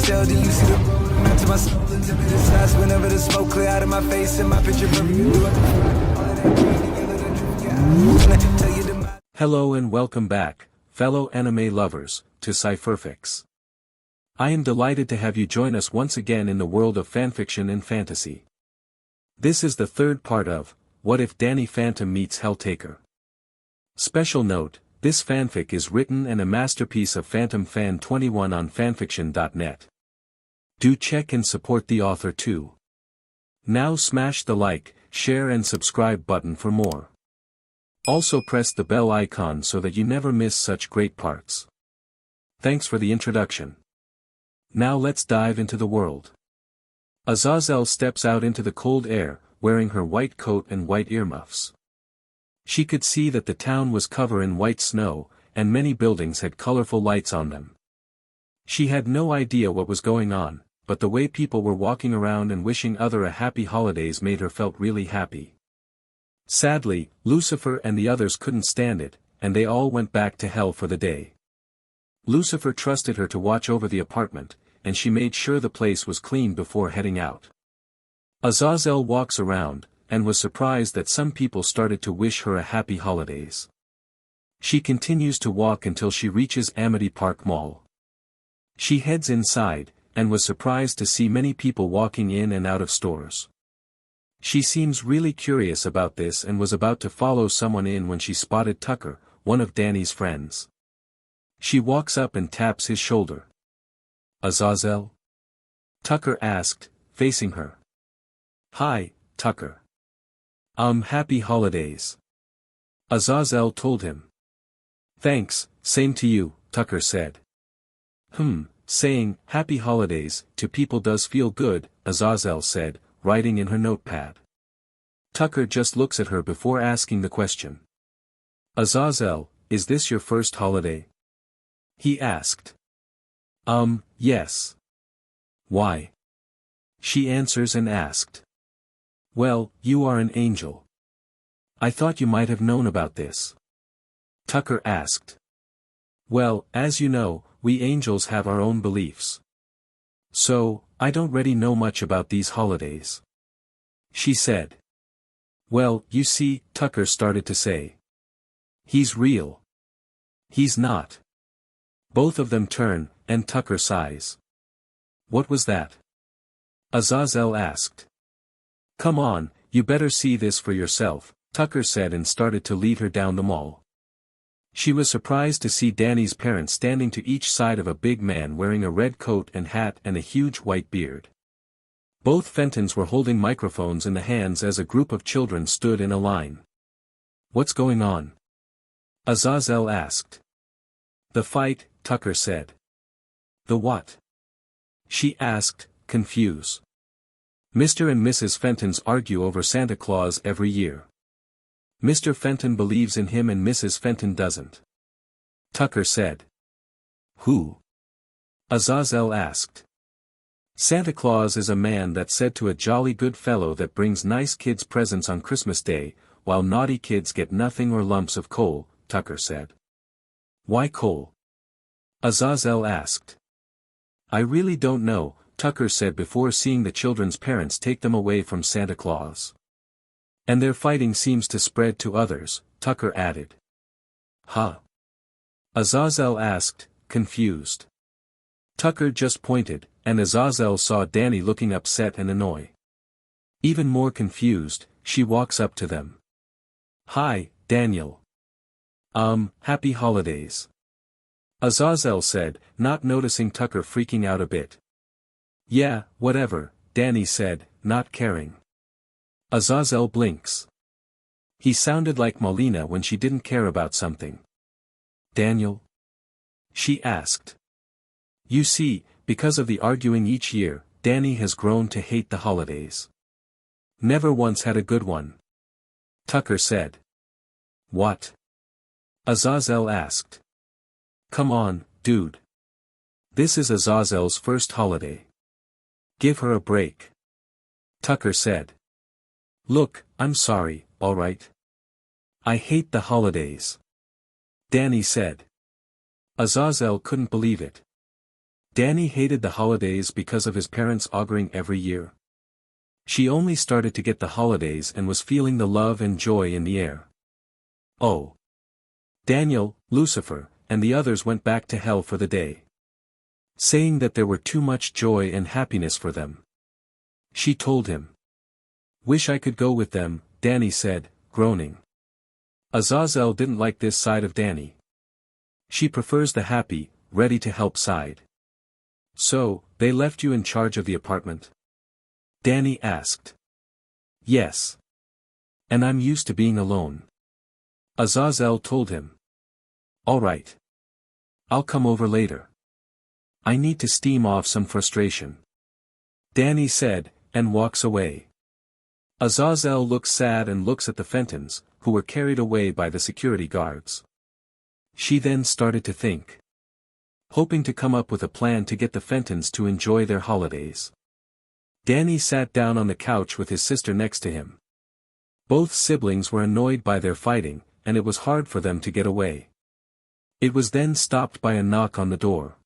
tell, do you see the road? I'm out to my soul into the sides whenever the smoke clear out of my face and my picture perfect. Hello and welcome back, fellow anime lovers, to Cypherfics. I am delighted to have you join us once again in the world of fanfiction and fantasy. This is the third part of, What If Dannyphantom Meets Helltaker? Special note, this fanfic is written and a masterpiece of Phantom Fan 21 on FANFICTIONnet. Do check and support the author too. Now smash the like, share and subscribe button for more. Also press the bell icon so that you never miss such great parts. Thanks for the introduction. Now let's dive into the world. Azazel steps out into the cold air, wearing her white coat and white earmuffs. She could see that the town was covered in white snow, and many buildings had colorful lights on them. She had no idea what was going on, but the way people were walking around and wishing other a happy holidays made her felt really happy. Sadly, Lucifer and the others couldn't stand it, and they all went back to hell for the day. Lucifer trusted her to watch over the apartment, and she made sure the place was clean before heading out. Azazel walks around, and was surprised that some people started to wish her a happy holidays. She continues to walk until she reaches Amity Park Mall. She heads inside, and was surprised to see many people walking in and out of stores. She seems really curious about this and was about to follow someone in when she spotted Tucker, one of Danny's friends. She walks up and taps his shoulder. "Azazel?" Tucker asked, facing her. "Hi, Tucker. Happy holidays." Azazel told him. "Thanks, same to you," Tucker said. Saying, happy holidays, to people does feel good, Azazel said, writing in her notepad. Tucker just looks at her before asking the question. "Azazel, is this your first holiday?" he asked. Yes." "Why?" she answers and asked. "Well, you are an angel. I thought you might have known about this." Tucker asked. "Well, as you know, we angels have our own beliefs. So, I don't really know much about these holidays," she said. "Well, you see," Tucker started to say. "He's real." "He's not." Both of them turn, and Tucker sighs. "What was that?" Azazel asked. "Come on, you better see this for yourself," Tucker said and started to lead her down the mall. She was surprised to see Danny's parents standing to each side of a big man wearing a red coat and hat and a huge white beard. Both Fentons were holding microphones in the hands as a group of children stood in a line. "What's going on?" Azazel asked. "The fight," Tucker said. "The what?" she asked, confused. "Mr. and Mrs. Fenton's argue over Santa Claus every year. Mr. Fenton believes in him and Mrs. Fenton doesn't," Tucker said. "Who?" Azazel asked. "Santa Claus is a man that's said to a jolly good fellow that brings nice kids presents on Christmas Day, while naughty kids get nothing or lumps of coal," Tucker said. "Why coal?" Azazel asked. "I really don't know," Tucker said before seeing the children's parents take them away from Santa Claus. "And their fighting seems to spread to others," Tucker added. "Huh?" Azazel asked, confused. Tucker just pointed, and Azazel saw Danny looking upset and annoyed. Even more confused, she walks up to them. "Hi, Daniel. Happy holidays," Azazel said, not noticing Tucker freaking out a bit. "Yeah, whatever," Danny said, not caring. Azazel blinks. He sounded like Malina when she didn't care about something. "Daniel?" she asked. You see, because of the arguing each year, Danny has grown to hate the holidays. "Never once had a good one," Tucker said. "What?" Azazel asked. "Come on, dude. This is Azazel's first holiday. Give her a break," Tucker said. "Look, I'm sorry, alright? I hate the holidays," Danny said. Azazel couldn't believe it. Danny hated the holidays because of his parents auguring every year. She only started to get the holidays and was feeling the love and joy in the air. Oh. Daniel, Lucifer, and the others went back to hell for the day, saying that there were too much joy and happiness for them. She told him. Wish I could go with them, Danny said, groaning. Azazel didn't like this side of Danny. She prefers the happy, ready-to-help side. So, they left you in charge of the apartment? Danny asked. Yes. And I'm used to being alone. Azazel told him. All right. I'll come over later. I need to steam off some frustration. Danny said, and walks away. Azazel looks sad and looks at the Fentons, who were carried away by the security guards. She then started to think, hoping to come up with a plan to get the Fentons to enjoy their holidays. Danny sat down on the couch with his sister next to him. Both siblings were annoyed by their fighting, and it was hard for them to get away. It was then stopped by a knock on the door.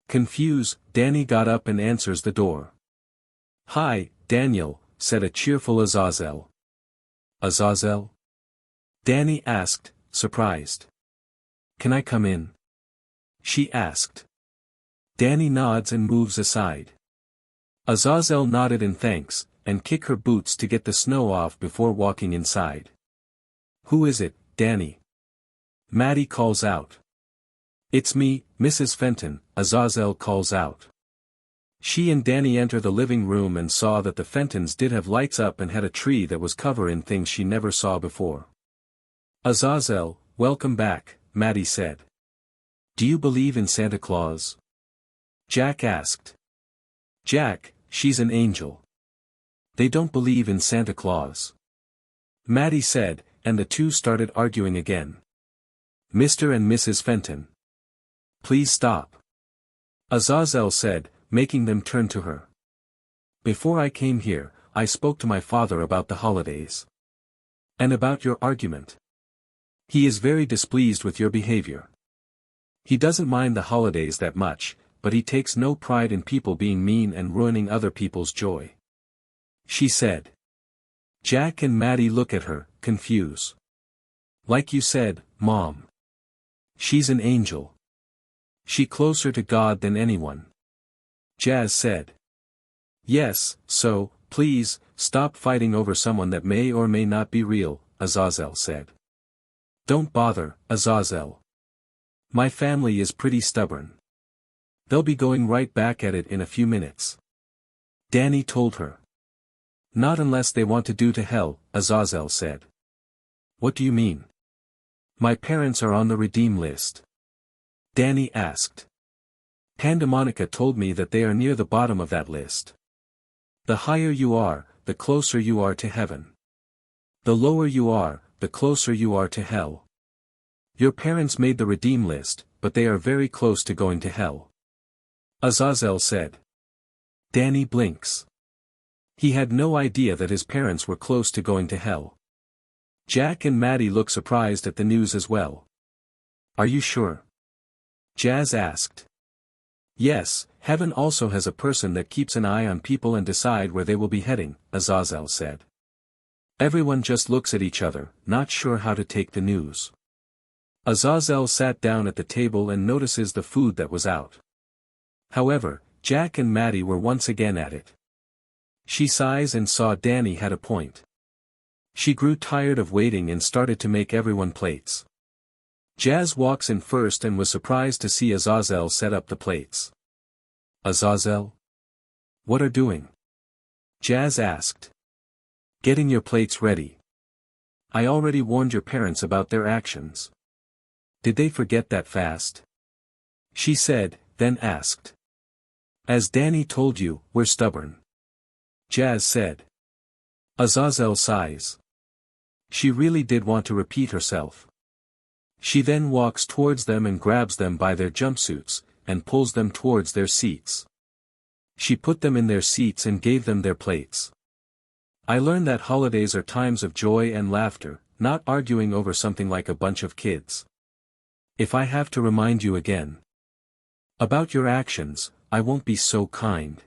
Confused, Danny got up and answers the door. Hi, Daniel, said a cheerful Azazel. Azazel? Danny asked, surprised. Can I come in? She asked. Danny nods and moves aside. Azazel nodded in thanks, and kicked her boots to get the snow off before walking inside. Who is it, Danny? Maddie calls out. It's me, Mrs. Fenton, Azazel calls out. She and Danny enter the living room and saw that the Fentons did have lights up and had a tree that was covered in things she never saw before. Azazel, welcome back, Maddie said. Do you believe in Santa Claus? Jack asked. Jack, she's an angel. They don't believe in Santa Claus. Maddie said, and the two started arguing again. Mr. and Mrs. Fenton. Please stop. Azazel said, making them turn to her. Before I came here, I spoke to my father about the holidays. And about your argument. He is very displeased with your behavior. He doesn't mind the holidays that much, but he takes no pride in people being mean and ruining other people's joy. She said. Jack and Maddie look at her, confused. Like you said, Mom. She's an angel. She closer to God than anyone. Jazz said. Yes, so, please, stop fighting over someone that may or may not be real, Azazel said. Don't bother, Azazel. My family is pretty stubborn. They'll be going right back at it in a few minutes. Danny told her. Not unless they want to do to hell, Azazel said. What do you mean? My parents are on the redeem list. Danny asked. Pandemonica told me that they are near the bottom of that list. The higher you are, the closer you are to heaven. The lower you are, the closer you are to hell. Your parents made the redeem list, but they are very close to going to hell. Azazel said. Danny blinks. He had no idea that his parents were close to going to hell. Jack and Maddie look surprised at the news as well. Are you sure? Jazz asked. Yes, heaven also has a person that keeps an eye on people and decide where they will be heading, Azazel said. Everyone just looks at each other, not sure how to take the news. Azazel sat down at the table and notices the food that was out. However, Jack and Maddie were once again at it. She sighs and saw Danny had a point. She grew tired of waiting and started to make everyone plates. Jazz walks in first and was surprised to see Azazel set up the plates. Azazel? What are doing? Jazz asked. Getting your plates ready. I already warned your parents about their actions. Did they forget that fast? She said, then asked. As Danny told you, we're stubborn. Jazz said. Azazel sighs. She really did want to repeat herself. She then walks towards them and grabs them by their jumpsuits, and pulls them towards their seats. She put them in their seats and gave them their plates. I learned that holidays are times of joy and laughter, not arguing over something like a bunch of kids. If I have to remind you again. About your actions, I won't be so kind.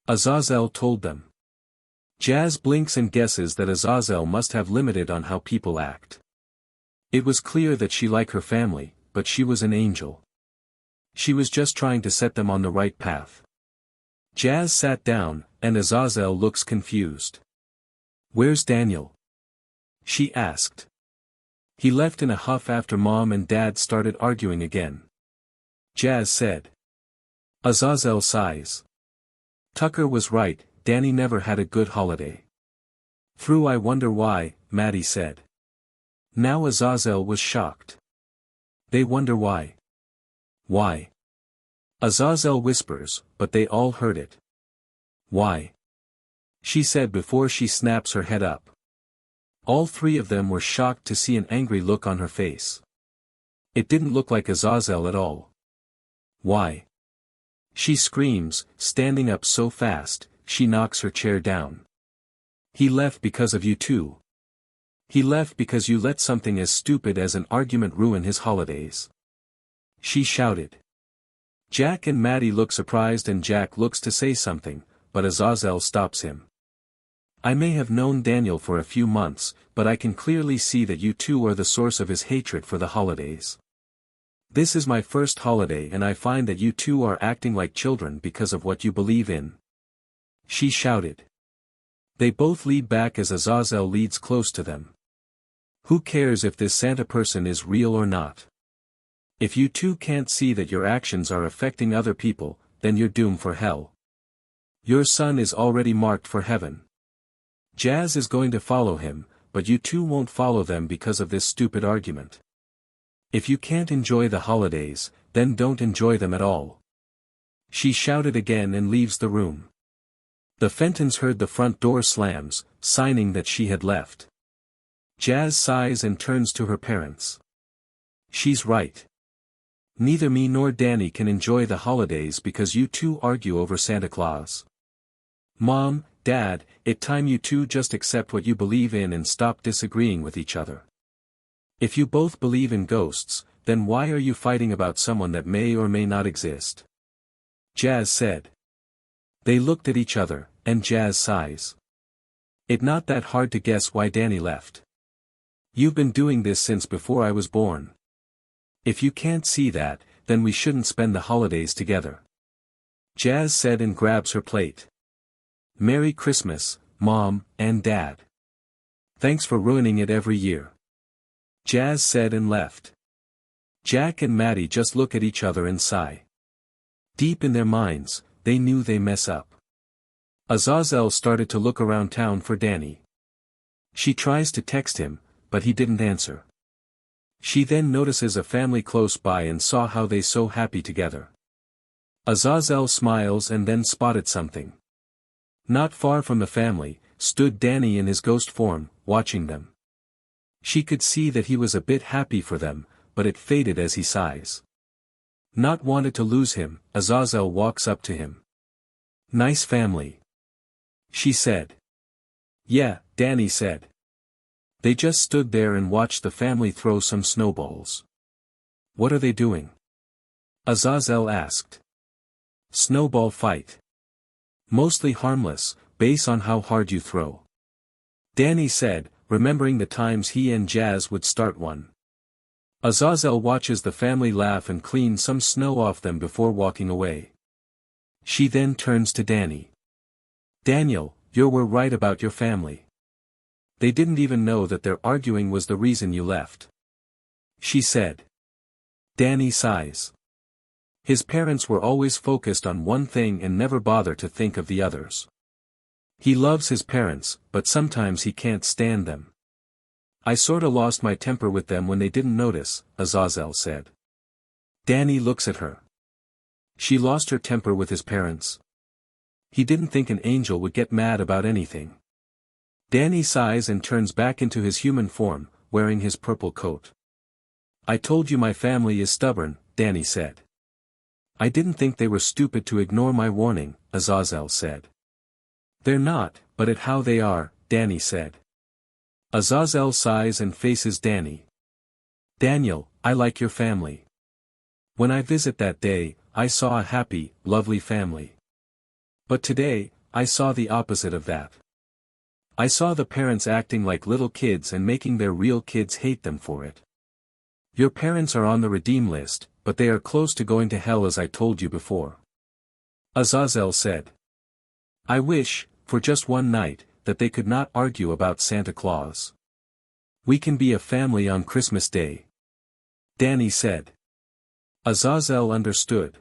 Azazel told them. Jazz blinks and guesses that Azazel must have limited on how people act. It was clear that she liked her family, but she was an angel. She was just trying to set them on the right path. Jazz sat down, and Azazel looks confused. Where's Daniel? She asked. He left in a huff after Mom and Dad started arguing again. Jazz said. Azazel sighs. Tucker was right, Danny never had a good holiday. I wonder why, Maddie said. Now Azazel was shocked. They wonder why. Why? Azazel whispers, but they all heard it. Why? She said before she snaps her head up. All three of them were shocked to see an angry look on her face. It didn't look like Azazel at all. Why? She screams, standing up so fast, she knocks her chair down. He left because of you two. He left because you let something as stupid as an argument ruin his holidays. She shouted. Jack and Maddie look surprised and Jack looks to say something, but Azazel stops him. I may have known Daniel for a few months, but I can clearly see that you two are the source of his hatred for the holidays. This is my first holiday and I find that you two are acting like children because of what you believe in. She shouted. They both lead back as Azazel leads close to them. Who cares if this Santa person is real or not? If you two can't see that your actions are affecting other people, then you're doomed for hell. Your son is already marked for heaven. Jazz is going to follow him, but you two won't follow them because of this stupid argument. If you can't enjoy the holidays, then don't enjoy them at all. She shouted again and leaves the room. The Fentons heard the front door slams, signing that she had left. Jazz sighs and turns to her parents. She's right. Neither me nor Danny can enjoy the holidays because you two argue over Santa Claus. Mom, Dad, it's time you two just accept what you believe in and stop disagreeing with each other. If you both believe in ghosts, then why are you fighting about someone that may or may not exist? Jazz said. They looked at each other, and Jazz sighs. It's not that hard to guess why Danny left. You've been doing this since before I was born. If you can't see that, then we shouldn't spend the holidays together. Jazz said and grabs her plate. Merry Christmas, Mom and Dad. Thanks for ruining it every year. Jazz said and left. Jack and Maddie just look at each other and sigh. Deep in their minds, they knew they mess up. Azazel started to look around town for Danny. She tries to text him, but he didn't answer. She then notices a family close by and saw how they so happy together. Azazel smiles and then spotted something. Not far from the family, stood Danny in his ghost form, watching them. She could see that he was a bit happy for them, but it faded as he sighs. Not wanted to lose him, Azazel walks up to him. Nice family. She said. Yeah, Danny said. They just stood there and watched the family throw some snowballs. What are they doing? Azazel asked. Snowball fight. Mostly harmless, based on how hard you throw. Danny said, remembering the times he and Jazz would start one. Azazel watches the family laugh and clean some snow off them before walking away. She then turns to Danny. Daniel, you were right about your family. They didn't even know that their arguing was the reason you left. She said. Danny sighs. His parents were always focused on one thing and never bother to think of the others. He loves his parents, but sometimes he can't stand them. I sorta lost my temper with them when they didn't notice, Azazel said. Danny looks at her. She lost her temper with his parents. He didn't think an angel would get mad about anything. Danny sighs and turns back into his human form, wearing his purple coat. I told you my family is stubborn, Danny said. I didn't think they were stupid to ignore my warning, Azazel said. They're not, but at how they are, Danny said. Azazel sighs and faces Danny. Daniel, I like your family. When I visit that day, I saw a happy, lovely family. But today, I saw the opposite of that. I saw the parents acting like little kids and making their real kids hate them for it. Your parents are on the redeem list, but they are close to going to hell as I told you before. Azazel said. I wish, for just one night, that they could not argue about Santa Claus. We can be a family on Christmas Day. Danny said. Azazel understood.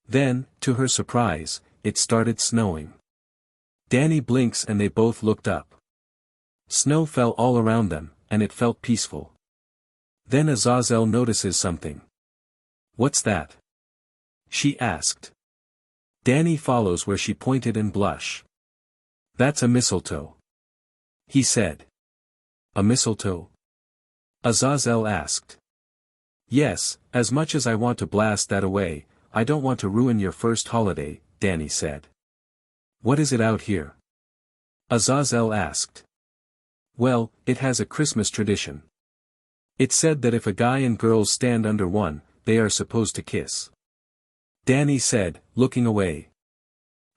Then, to her surprise, it started snowing. Danny blinks and they both looked up. Snow fell all around them, and it felt peaceful. Then Azazel notices something. What's that? She asked. Danny follows where she pointed and blushed. That's a mistletoe. He said. A mistletoe? Azazel asked. Yes, as much as I want to blast that away, I don't want to ruin your first holiday, Danny said. What is it out here? Azazel asked. Well, it has a Christmas tradition. It said that if a guy and girls stand under one, they are supposed to kiss. Danny said, looking away.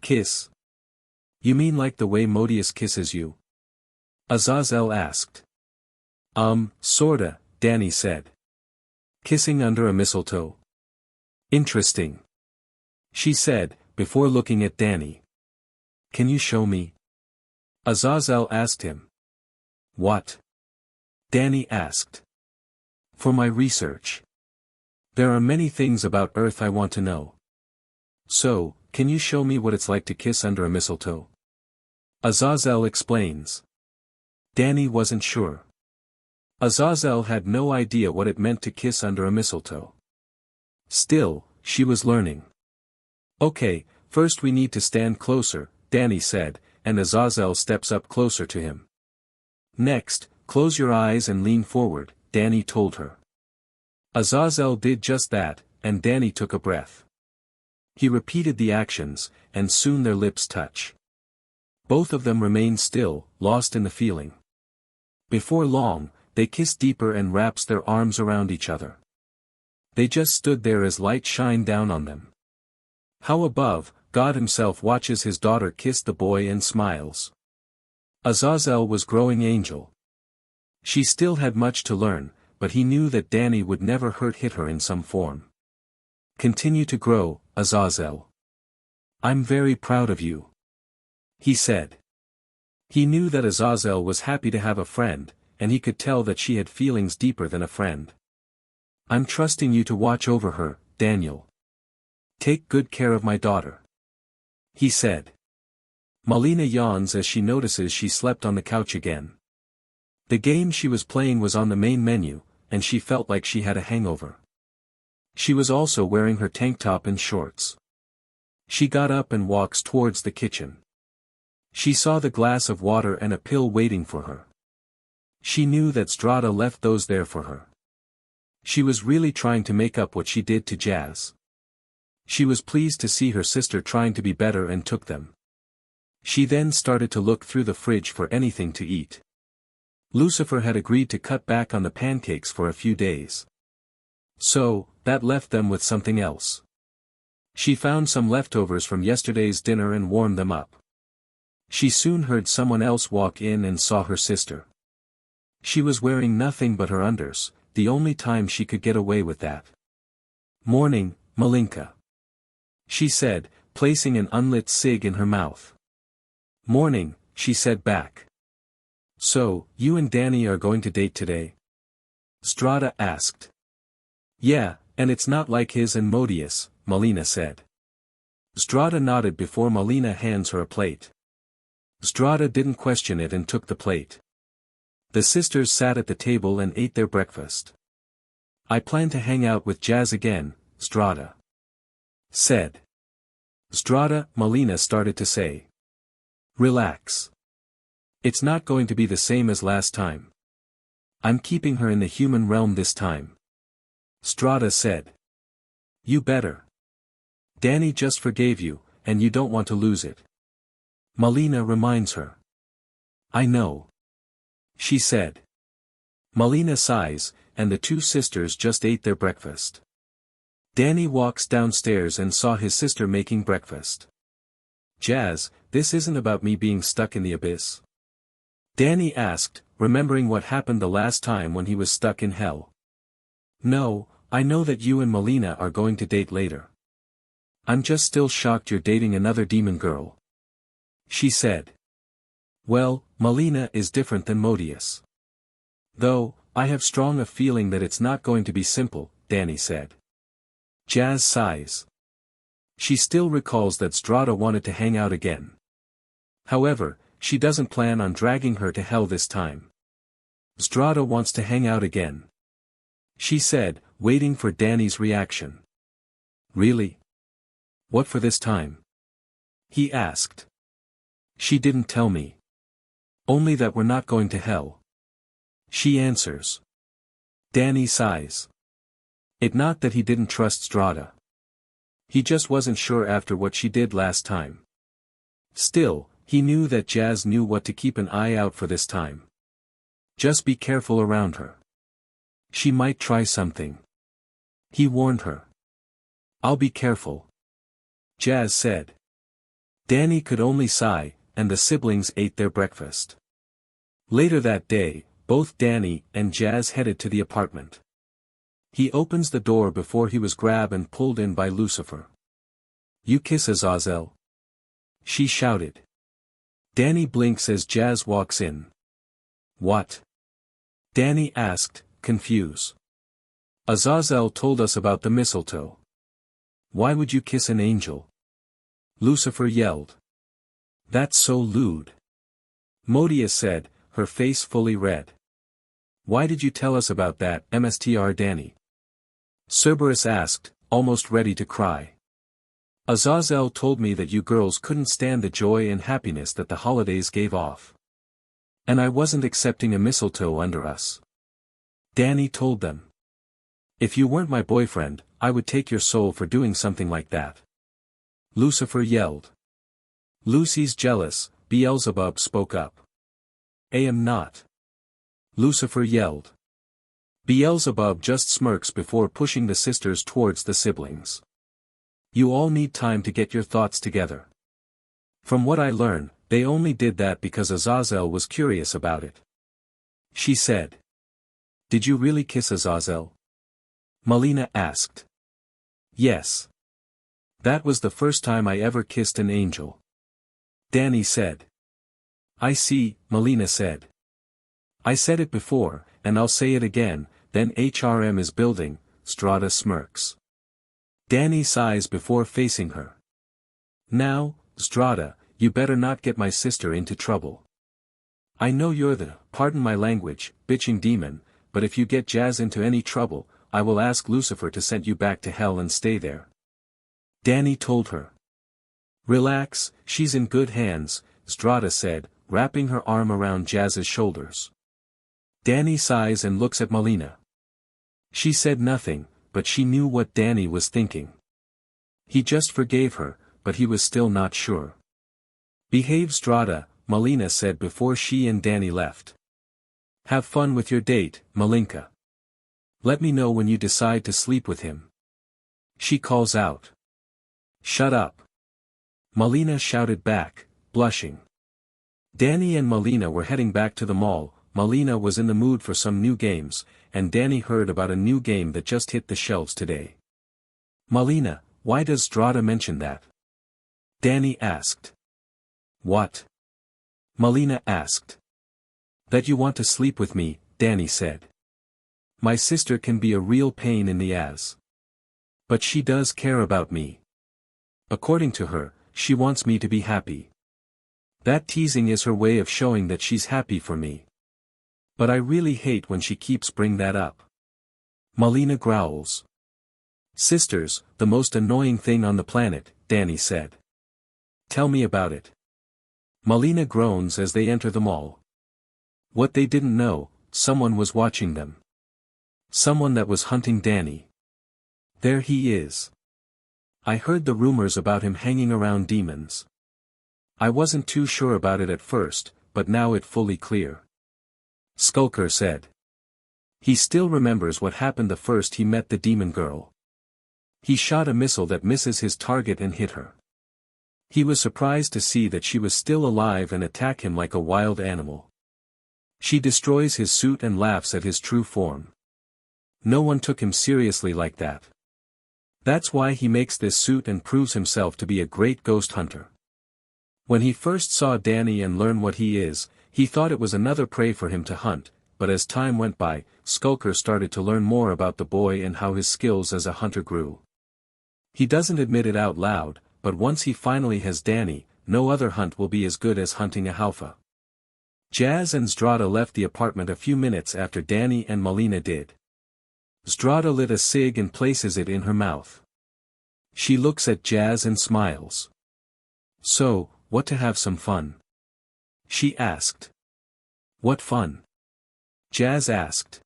Kiss? You mean like the way Modius kisses you? Azazel asked. Sorta, Danny said. Kissing under a mistletoe. Interesting. She said, before looking at Danny. Can you show me? Azazel asked him. What? Danny asked. For my research. There are many things about Earth I want to know. So, can you show me what it's like to kiss under a mistletoe? Azazel explains. Danny wasn't sure. Azazel had no idea what it meant to kiss under a mistletoe. Still, she was learning. Okay, first we need to stand closer, Danny said, and Azazel steps up closer to him. Next, close your eyes and lean forward, Danny told her. Azazel did just that, and Danny took a breath. He repeated the actions, and soon their lips touch. Both of them remained still, lost in the feeling. Before long, they kissed deeper and wrapped their arms around each other. They just stood there as light shined down on them. How above, God himself watches his daughter kiss the boy and smiles. Azazel was growing angel. She still had much to learn, but he knew that Danny would never hit her in some form. Continue to grow, Azazel. I'm very proud of you. He said. He knew that Azazel was happy to have a friend, and he could tell that she had feelings deeper than a friend. I'm trusting you to watch over her, Daniel. Take good care of my daughter. He said. Malina yawns as she notices she slept on the couch again. The game she was playing was on the main menu, and she felt like she had a hangover. She was also wearing her tank top and shorts. She got up and walks towards the kitchen. She saw the glass of water and a pill waiting for her. She knew that Strada left those there for her. She was really trying to make up what she did to Jazz. She was pleased to see her sister trying to be better and took them. She then started to look through the fridge for anything to eat. Lucifer had agreed to cut back on the pancakes for a few days. So, that left them with something else. She found some leftovers from yesterday's dinner and warmed them up. She soon heard someone else walk in and saw her sister. She was wearing nothing but her unders, the only time she could get away with that. Morning, Malinka. She said, placing an unlit cig in her mouth. Morning, she said back. So, you and Danny are going to date today? Strada asked. Yeah, and it's not like his and Modius, Malina said. Strada nodded before Malina hands her a plate. Strada didn't question it and took the plate. The sisters sat at the table and ate their breakfast. I plan to hang out with Jazz again, Strada said. Strada, Malina started to say. Relax. It's not going to be the same as last time. I'm keeping her in the human realm this time. Strada said. You better. Danny just forgave you, and you don't want to lose it. Malina reminds her. I know. She said. Malina sighs, and the two sisters just ate their breakfast. Danny walks downstairs and saw his sister making breakfast. Jazz, this isn't about me being stuck in the abyss? Danny asked, remembering what happened the last time when he was stuck in hell. No, I know that you and Malina are going to date later. I'm just still shocked you're dating another demon girl. She said. Well, Malina is different than Modius. Though, I have strong a feeling that it's not going to be simple, Danny said. Jazz sighs. She still recalls that Strada wanted to hang out again. However, she doesn't plan on dragging her to hell this time. Strada wants to hang out again. She said, waiting for Danny's reaction. Really? What for this time? He asked. She didn't tell me. Only that we're not going to hell. She answers. Danny sighs. It not that he didn't trust Strada. He just wasn't sure after what she did last time. Still, he knew that Jazz knew what to keep an eye out for this time. Just be careful around her. She might try something. He warned her. I'll be careful. Jazz said. Danny could only sigh, and the siblings ate their breakfast. Later that day, both Danny and Jazz headed to the apartment. He opens the door before he was grabbed and pulled in by Lucifer. You kiss Azazel? She shouted. Danny blinks as Jazz walks in. What? Danny asked, confused. Azazel told us about the mistletoe. Why would you kiss an angel? Lucifer yelled. That's so lewd. Modius said, her face fully red. Why did you tell us about that, Mstr Danny? Cerberus asked, almost ready to cry. Azazel told me that you girls couldn't stand the joy and happiness that the holidays gave off. And I wasn't accepting a mistletoe under us. Danny told them. If you weren't my boyfriend, I would take your soul for doing something like that. Lucifer yelled. Lucy's jealous, Beelzebub spoke up. I am not. Lucifer yelled. Beelzebub just smirks before pushing the sisters towards the siblings. You all need time to get your thoughts together. From what I learn, they only did that because Azazel was curious about it. She said. Did you really kiss Azazel? Malina asked. Yes. That was the first time I ever kissed an angel. Danny said. I see, Malina said. I said it before, and I'll say it again, then HRM is building, Strada smirks. Danny sighs before facing her. Now, Strada, you better not get my sister into trouble. I know you're the, pardon my language, bitching demon, but if you get Jazz into any trouble, I will ask Lucifer to send you back to hell and stay there. Danny told her. Relax, she's in good hands, Strada said, wrapping her arm around Jazz's shoulders. Danny sighs and looks at Malina. She said nothing, but she knew what Danny was thinking. He just forgave her, but he was still not sure. Behave Strada, Malina said before she and Danny left. Have fun with your date, Malinka. Let me know when you decide to sleep with him. She calls out. Shut up. Malina shouted back, blushing. Danny and Malina were heading back to the mall. Malina was in the mood for some new games, and Danny heard about a new game that just hit the shelves today. Malina, why does Strada mention that? Danny asked. What? Malina asked. That you want to sleep with me, Danny said. My sister can be a real pain in the ass. But she does care about me. According to her, she wants me to be happy. That teasing is her way of showing that she's happy for me. But I really hate when she keeps bringing that up. Malina growls. Sisters, the most annoying thing on the planet, Danny said. Tell me about it. Malina groans as they enter the mall. What they didn't know, someone was watching them. Someone that was hunting Danny. There he is. I heard the rumors about him hanging around demons. I wasn't too sure about it at first, but now it's fully clear. Skulker said. He still remembers what happened the first he met the demon girl. He shot a missile that misses his target and hit her. He was surprised to see that she was still alive and attack him like a wild animal. She destroys his suit and laughs at his true form. No one took him seriously like that. That's why he makes this suit and proves himself to be a great ghost hunter. When he first saw Danny and learned what he is, he thought it was another prey for him to hunt, but as time went by, Skulker started to learn more about the boy and how his skills as a hunter grew. He doesn't admit it out loud, but once he finally has Danny, no other hunt will be as good as hunting a halfa. Jazz and Zdrada left the apartment a few minutes after Danny and Malina did. Zdrada lit a cig and places it in her mouth. She looks at Jazz and smiles. "So, what to have some fun?" she asked. "What fun?" Jazz asked.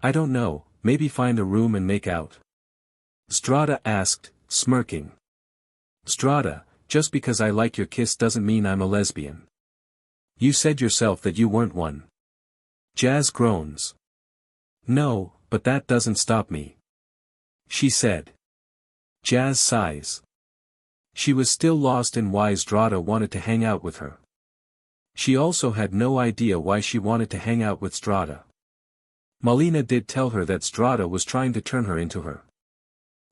"I don't know, maybe find a room and make out." Zdrada asked, smirking. "Zdrada, just because I like your kiss doesn't mean I'm a lesbian. You said yourself that you weren't one." Jazz groans. "No, but that doesn't stop me," she said. Jazz sighs. She was still lost in why Zdrada wanted to hang out with her. She also had no idea why she wanted to hang out with Zdrada. Malina did tell her that Zdrada was trying to turn her into her.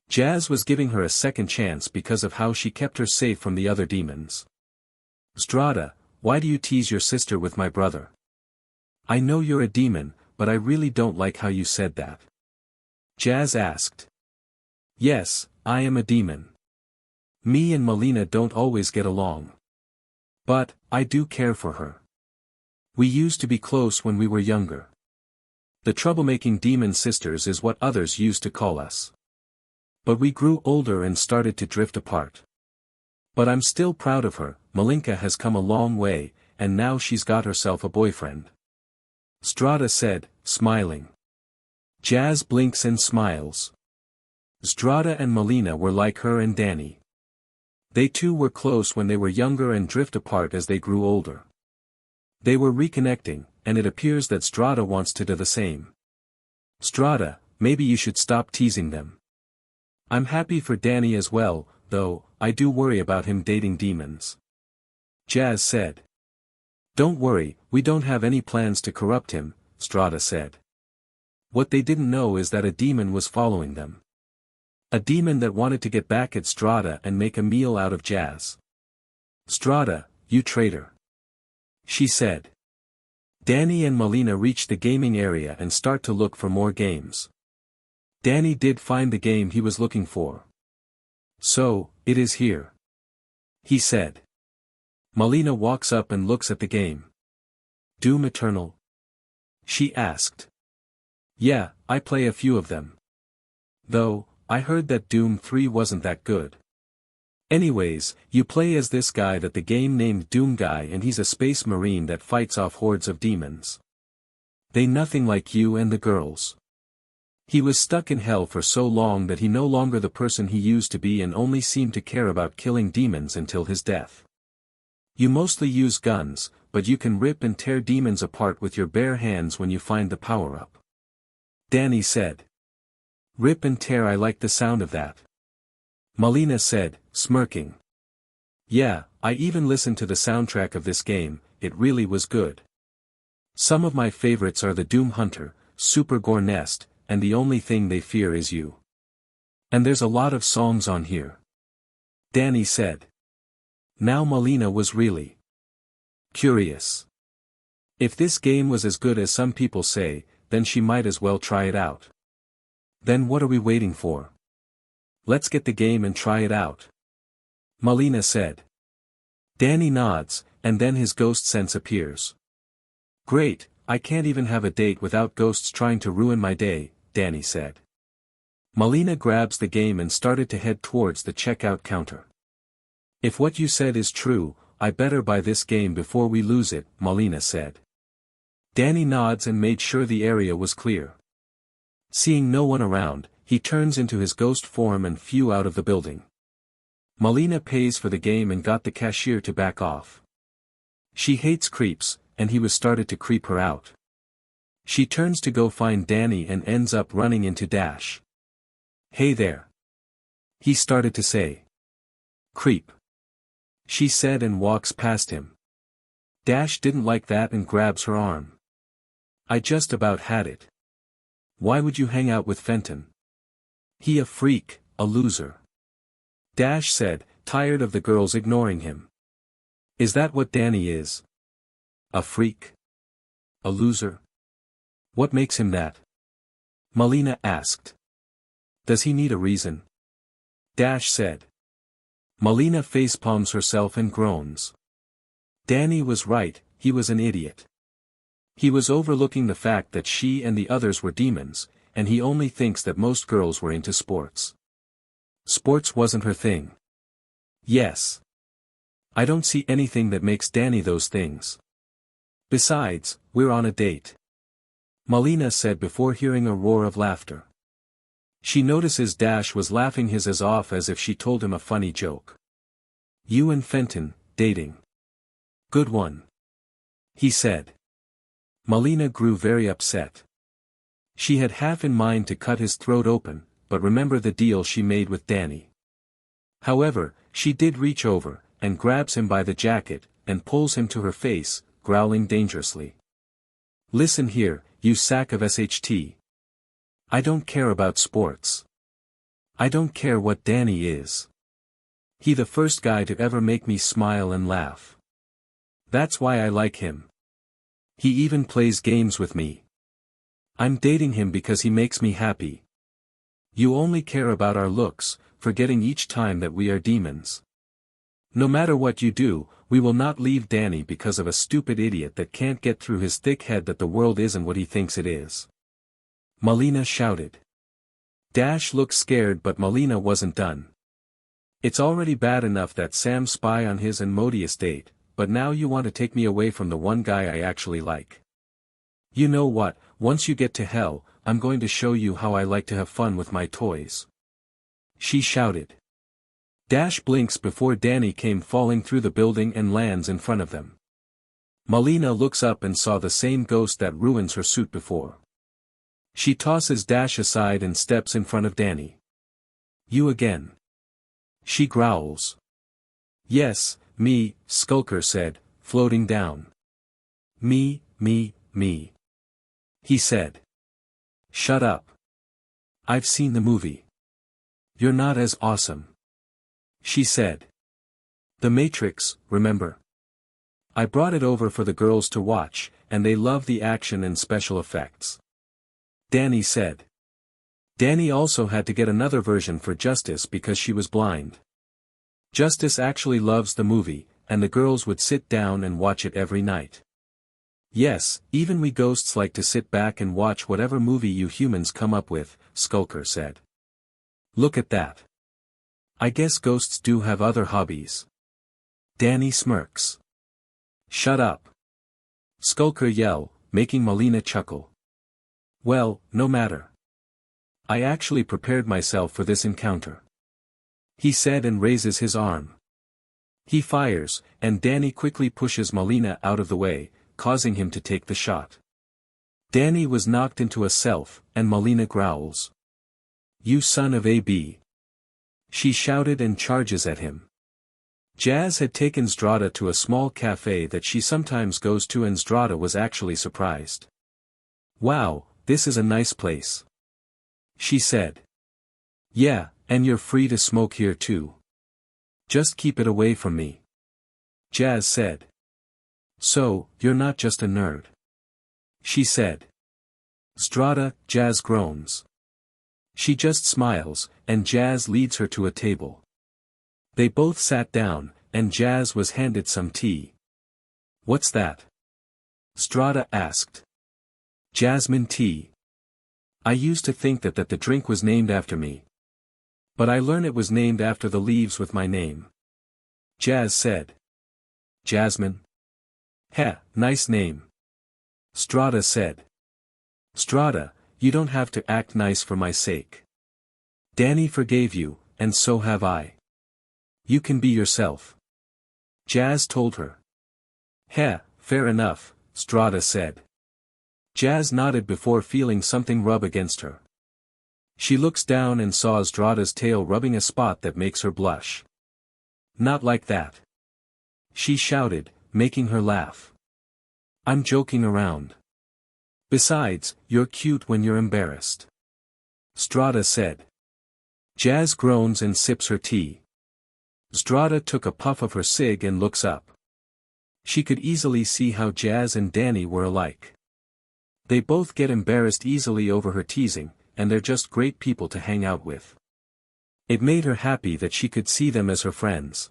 Jazz was giving her a second chance because of how she kept her safe from the other demons. "Zdrada, why do you tease your sister with my brother? I know you're a demon, but I really don't like how you said that." Jazz asked. "Yes, I am a demon. Me and Malina don't always get along. But, I do care for her. We used to be close when we were younger. The troublemaking demon sisters is what others used to call us. But we grew older and started to drift apart. But I'm still proud of her. Malinka has come a long way, and now she's got herself a boyfriend." Zdrada said, smiling. Jazz blinks and smiles. Zdrada and Malina were like her and Danny. They too were close when they were younger and drift apart as they grew older. They were reconnecting, and it appears that Zdrada wants to do the same. "Zdrada, maybe you should stop teasing them. I'm happy for Danny as well, though, I do worry about him dating demons." Jazz said. "Don't worry, we don't have any plans to corrupt him," Zdrada said. What they didn't know is that a demon was following them. A demon that wanted to get back at Zdrada and make a meal out of Jazz. "Zdrada, you traitor," she said. Danny and Malina reach the gaming area and start to look for more games. Danny did find the game he was looking for. "So, it is here," he said. Malina walks up and looks at the game. "Doom Eternal?" she asked. "Yeah, I play a few of them. Though, I heard that Doom 3 wasn't that good. Anyways, you play as this guy that the game named Doom Guy, and he's a space marine that fights off hordes of demons. They nothing like you and the girls. He was stuck in hell for so long that he no longer the person he used to be and only seemed to care about killing demons until his death. You mostly use guns, but you can rip and tear demons apart with your bare hands when you find the power-up." Danny said. "Rip and tear, I like the sound of that." Malina said, smirking. "Yeah, I even listened to the soundtrack of this game, it really was good. Some of my favorites are the Doom Hunter, Super Gore Nest, and The Only Thing They Fear Is You. And there's a lot of songs on here." Danny said. Now Malina was really curious. If this game was as good as some people say, then she might as well try it out. "Then what are we waiting for? Let's get the game and try it out," Malina said. Danny nods, and then his ghost sense appears. "Great, I can't even have a date without ghosts trying to ruin my day," Danny said. Malina grabs the game and started to head towards the checkout counter. "If what you said is true, I better buy this game before we lose it," Malina said. Danny nods and made sure the area was clear. Seeing no one around, he turns into his ghost form and flew out of the building. Malina pays for the game and got the cashier to back off. She hates creeps, and he was started to creep her out. She turns to go find Danny and ends up running into Dash. "Hey there. He started to say. Creep. She said and walks past him. Dash didn't like that and grabs her arm. I just about had it. Why would you hang out with Fenton? He a freak, a loser. Dash said, tired of the girls ignoring him. Is that what Danny is? A freak? A loser? What makes him that? Malina asked. Does he need a reason? Dash said. Malina facepalms herself and groans. Danny was right, he was an idiot. He was overlooking the fact that she and the others were demons, and he only thinks that most girls were into sports. Sports wasn't her thing. Yes. I don't see anything that makes Danny those things. Besides, we're on a date. Malina said before hearing a roar of laughter. She notices Dash was laughing his ass off as if she told him a funny joke. You and Fenton, dating. Good one. He said. Malina grew very upset. She had half in mind to cut his throat open, but remember the deal she made with Danny. However, she did reach over, and grabs him by the jacket, and pulls him to her face, growling dangerously. Listen here, you sack of SHT. I don't care about sports. I don't care what Danny is. He the first guy to ever make me smile and laugh. That's why I like him. He even plays games with me. I'm dating him because he makes me happy. You only care about our looks, forgetting each time that we are demons. No matter what you do, we will not leave Danny because of a stupid idiot that can't get through his thick head that the world isn't what he thinks it is. Malina shouted. Dash looked scared, but Malina wasn't done. It's already bad enough that Sam spy on his and Modius date, but now you want to take me away from the one guy I actually like. You know what, once you get to hell, I'm going to show you how I like to have fun with my toys. She shouted. Dash blinks before Danny came falling through the building and lands in front of them. Malina looks up and saw the same ghost that ruins her suit before. She tosses Dash aside and steps in front of Danny. You again. She growls. Yes, me, Skulker said, floating down. Me. He said. Shut up. I've seen the movie. You're not as awesome. She said. The Matrix, remember? I brought it over for the girls to watch, and they love the action and special effects. Danny said. Danny also had to get another version for Justice because she was blind. Justice actually loves the movie, and the girls would sit down and watch it every night. Yes, even we ghosts like to sit back and watch whatever movie you humans come up with, Skulker said. Look at that. I guess ghosts do have other hobbies. Danny smirks. Shut up. Skulker yell, making Malina chuckle. Well, no matter. I actually prepared myself for this encounter. He said and raises his arm. He fires, and Danny quickly pushes Malina out of the way, causing him to take the shot. Danny was knocked into a self, and Malina growls. You son of a b. She shouted and charges at him. Jazz had taken Zdrada to a small cafe that she sometimes goes to, and Zdrada was actually surprised. Wow, this is a nice place. She said. Yeah, and you're free to smoke here too. Just keep it away from me. Jazz said. So, you're not just a nerd. She said. Zdrada, Jazz groans. She just smiles, and Jazz leads her to a table. They both sat down, and Jazz was handed some tea. What's that? Zdrada asked. Jasmine tea. I used to think that the drink was named after me. But I learned it was named after the leaves with my name. Jazz said. Jasmine? Heh, nice name. Zdrada said. Zdrada, you don't have to act nice for my sake. Danny forgave you, and so have I. You can be yourself. Jazz told her. Heh, fair enough, Zdrada said. Jazz nodded before feeling something rub against her. She looks down and saw Strada's tail rubbing a spot that makes her blush. Not like that. She shouted, making her laugh. I'm joking around. Besides, you're cute when you're embarrassed. Strada said. Jazz groans and sips her tea. Strada took a puff of her cig and looks up. She could easily see how Jazz and Danny were alike. They both get embarrassed easily over her teasing, and they're just great people to hang out with. It made her happy that she could see them as her friends.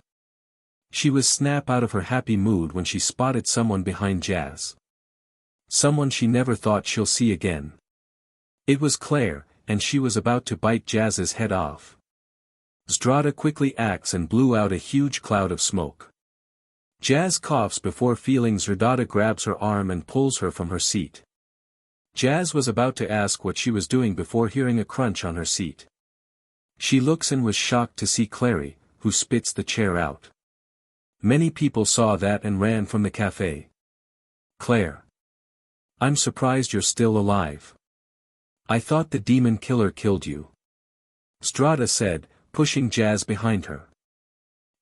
She was snap out of her happy mood when she spotted someone behind Jazz. Someone she never thought she'll see again. It was Claire, and she was about to bite Jazz's head off. Strada quickly acts and blew out a huge cloud of smoke. Jazz coughs before feeling Strada grabs her arm and pulls her from her seat. Jazz was about to ask what she was doing before hearing a crunch on her seat. She looks and was shocked to see Clary, who spits the chair out. Many people saw that and ran from the cafe. Claire. I'm surprised you're still alive. I thought the demon killer killed you. Strada said, pushing Jazz behind her.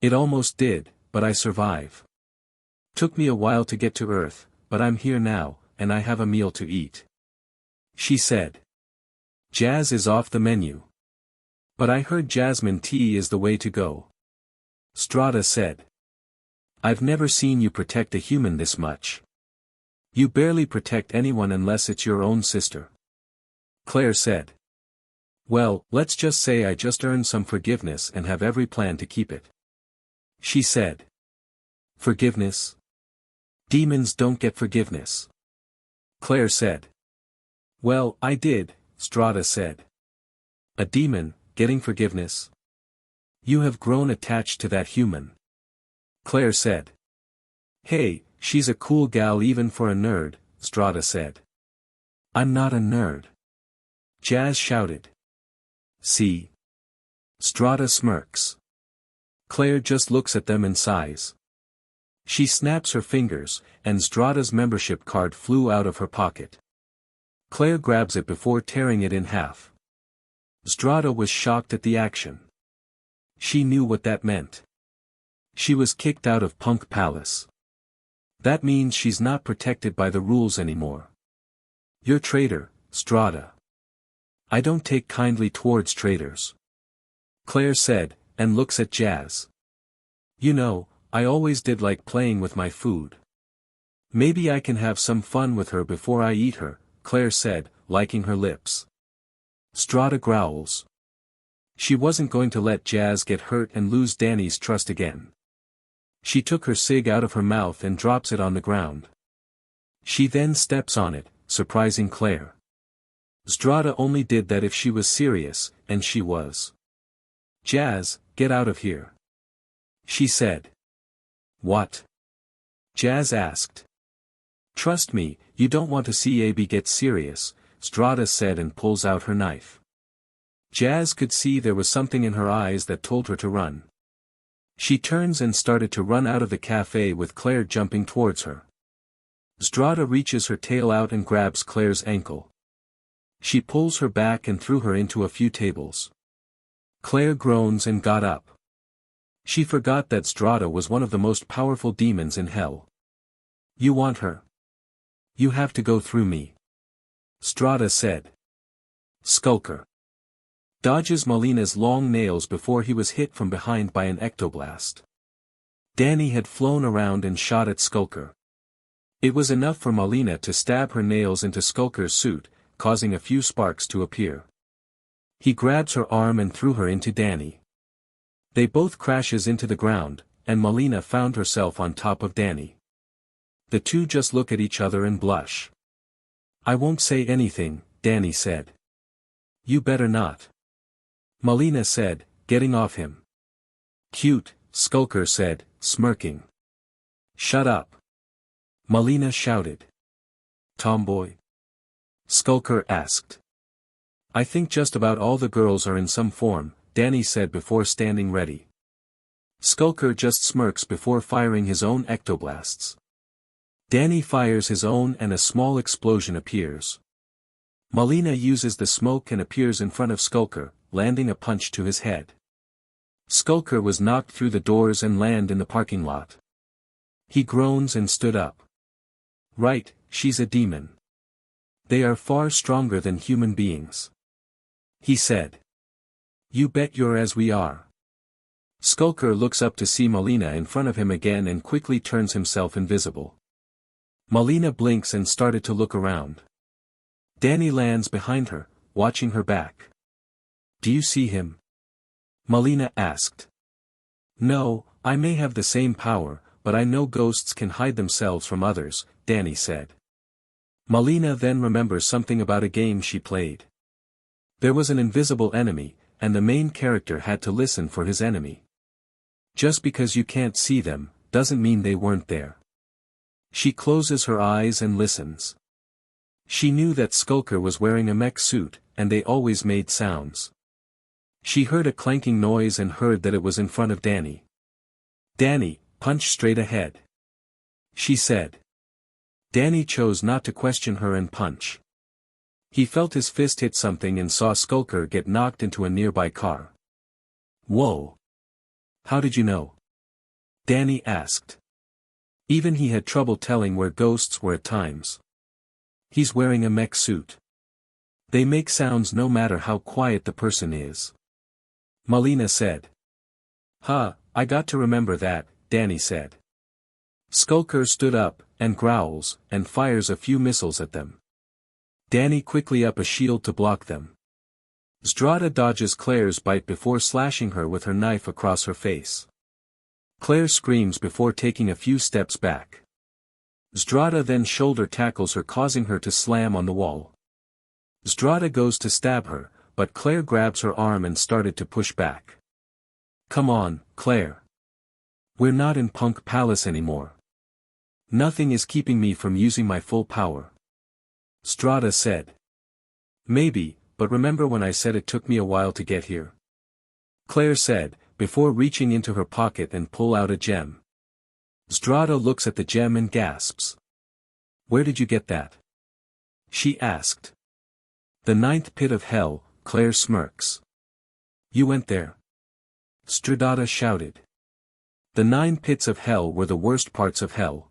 It almost did, but I survive. Took me a while to get to Earth, but I'm here now, and I have a meal to eat. She said. Jazz is off the menu. But I heard jasmine tea is the way to go. Strada said. I've never seen you protect a human this much. You barely protect anyone unless it's your own sister. Claire said. Well, let's just say I just earned some forgiveness and have every plan to keep it. She said. Forgiveness? Demons don't get forgiveness. Claire said. Well, I did, Strada said. A demon, getting forgiveness? You have grown attached to that human. Claire said. Hey, she's a cool gal even for a nerd, Strada said. I'm not a nerd. Jazz shouted. See? Strada smirks. Claire just looks at them and sighs. She snaps her fingers, and Strada's membership card flew out of her pocket. Claire grabs it before tearing it in half. Strada was shocked at the action. She knew what that meant. She was kicked out of Punk Palace. That means she's not protected by the rules anymore. You're traitor, Strada. I don't take kindly towards traitors. Claire said, and looks at Jazz. You know, I always did like playing with my food. Maybe I can have some fun with her before I eat her, Claire said, liking her lips. Strada growls. She wasn't going to let Jazz get hurt and lose Danny's trust again. She took her cig out of her mouth and drops it on the ground. She then steps on it, surprising Claire. Strada only did that if she was serious, and she was. Jazz, get out of here. She said. What? Jazz asked. Trust me, you don't want to see Abby get serious, Strada said and pulls out her knife. Jazz could see there was something in her eyes that told her to run. She turns and started to run out of the cafe with Claire jumping towards her. Strada reaches her tail out and grabs Claire's ankle. She pulls her back and threw her into a few tables. Claire groans and got up. She forgot that Strada was one of the most powerful demons in hell. You want her? You have to go through me. Strada said. Skulker. Dodges Malina's long nails before he was hit from behind by an ectoblast. Danny had flown around and shot at Skulker. It was enough for Malina to stab her nails into Skulker's suit, causing a few sparks to appear. He grabs her arm and threw her into Danny. They both crashes into the ground, and Malina found herself on top of Danny. The two just look at each other and blush. I won't say anything, Danny said. You better not. Malina said, getting off him. Cute, Skulker said, smirking. Shut up. Malina shouted. Tomboy? Skulker asked. I think just about all the girls are in some form, Danny said before standing ready. Skulker just smirks before firing his own ectoblasts. Danny fires his own and a small explosion appears. Malina uses the smoke and appears in front of Skulker, landing a punch to his head. Skulker was knocked through the doors and land in the parking lot. He groans and stood up. Right, she's a demon. They are far stronger than human beings. He said. You bet you're as we are. Skulker looks up to see Malina in front of him again and quickly turns himself invisible. Malina blinks and started to look around. Danny lands behind her, watching her back. Do you see him? Malina asked. No, I may have the same power, but I know ghosts can hide themselves from others, Danny said. Malina then remembers something about a game she played. There was an invisible enemy, and the main character had to listen for his enemy. Just because you can't see them, doesn't mean they weren't there. She closes her eyes and listens. She knew that Skulker was wearing a mech suit, and they always made sounds. She heard a clanking noise and heard that it was in front of Danny. Danny, punch straight ahead. She said. Danny chose not to question her and punch. He felt his fist hit something and saw Skulker get knocked into a nearby car. Whoa! How did you know? Danny asked. Even he had trouble telling where ghosts were at times. He's wearing a mech suit. They make sounds no matter how quiet the person is. Malina said. I got to remember that, Danny said. Skulker stood up, and growls, and fires a few missiles at them. Danny quickly up a shield to block them. Zdrada dodges Claire's bite before slashing her with her knife across her face. Claire screams before taking a few steps back. Zdrada then shoulder tackles her, causing her to slam on the wall. Zdrada goes to stab her, but Claire grabs her arm and started to push back. Come on, Claire. We're not in Punk Palace anymore. Nothing is keeping me from using my full power. Zdrada said. Maybe, but remember when I said it took me a while to get here? Claire said, before reaching into her pocket and pull out a gem. Zdrada looks at the gem and gasps. Where did you get that? She asked. The 9th pit of hell, Claire smirks. You went there? Zdrada shouted. The 9 pits of hell were the worst parts of hell.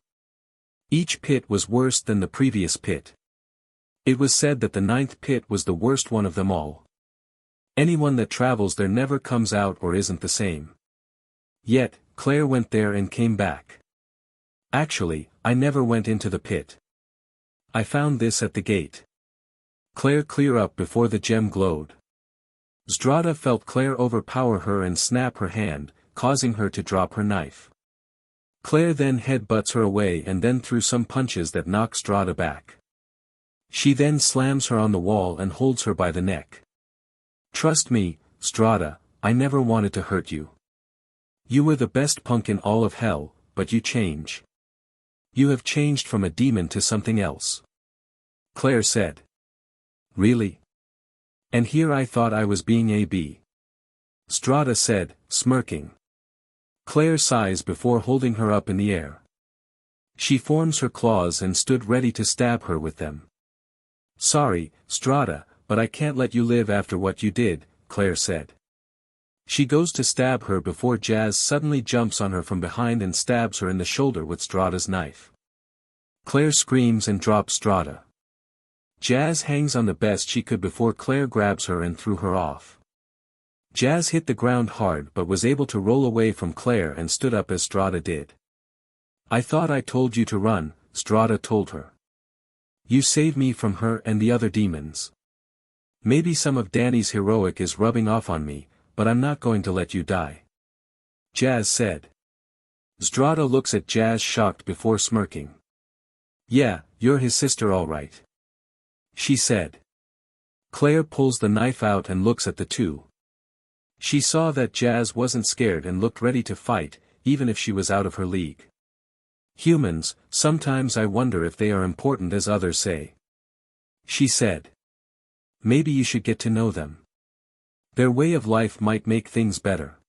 Each pit was worse than the previous pit. It was said that the 9th pit was the worst one of them all. Anyone that travels there never comes out or isn't the same. Yet, Claire went there and came back. Actually, I never went into the pit. I found this at the gate. Claire clear up before the gem glowed. Zdrada felt Claire overpower her and snap her hand, causing her to drop her knife. Claire then headbutts her away and then threw some punches that knock Zdrada back. She then slams her on the wall and holds her by the neck. Trust me, Zdrada, I never wanted to hurt you. You were the best punk in all of hell, but you change. You have changed from a demon to something else. Claire said. Really? And here I thought I was being a-b. Zdrada said, smirking. Claire sighs before holding her up in the air. She forms her claws and stood ready to stab her with them. Sorry, Zdrada, but I can't let you live after what you did, Claire said. She goes to stab her before Jazz suddenly jumps on her from behind and stabs her in the shoulder with Zdrada's knife. Claire screams and drops Zdrada. Jazz hangs on the best she could before Claire grabs her and threw her off. Jazz hit the ground hard but was able to roll away from Claire and stood up as Zdrada did. I thought I told you to run, Zdrada told her. You saved me from her and the other demons. Maybe some of Danny's heroic is rubbing off on me, but I'm not going to let you die. Jazz said. Zdrada looks at Jazz shocked before smirking. Yeah, you're his sister all right. She said. Claire pulls the knife out and looks at the two. She saw that Jazz wasn't scared and looked ready to fight, even if she was out of her league. Humans, sometimes I wonder if they are important as others say. She said. Maybe you should get to know them. Their way of life might make things better.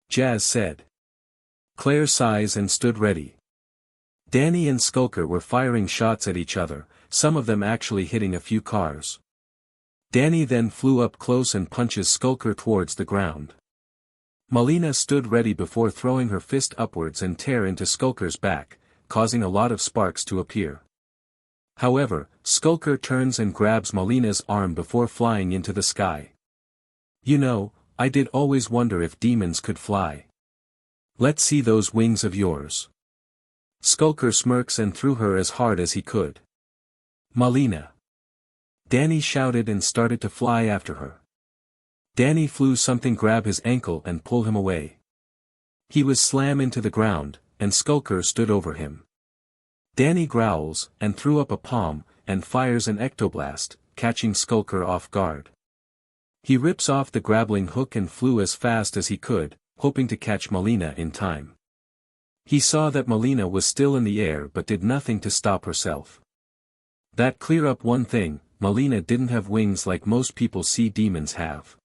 Jazz said. Claire sighs and stood ready. Danny and Skulker were firing shots at each other, some of them actually hitting a few cars. Danny then flew up close and punches Skulker towards the ground. Malina stood ready before throwing her fist upwards and tear into Skulker's back, causing a lot of sparks to appear. However, Skulker turns and grabs Malina's arm before flying into the sky. You know, I did always wonder if demons could fly. Let's see those wings of yours. Skulker smirks and threw her as hard as he could. Malina. Danny shouted and started to fly after her. Danny flew something grab his ankle and pull him away. He was slam into the ground, and Skulker stood over him. Danny growls, and threw up a palm, and fires an ectoblast, catching Skulker off guard. He rips off the grappling hook and flew as fast as he could, hoping to catch Malina in time. He saw that Malina was still in the air but did nothing to stop herself. That clear up one thing, Malina didn't have wings like most people see demons have.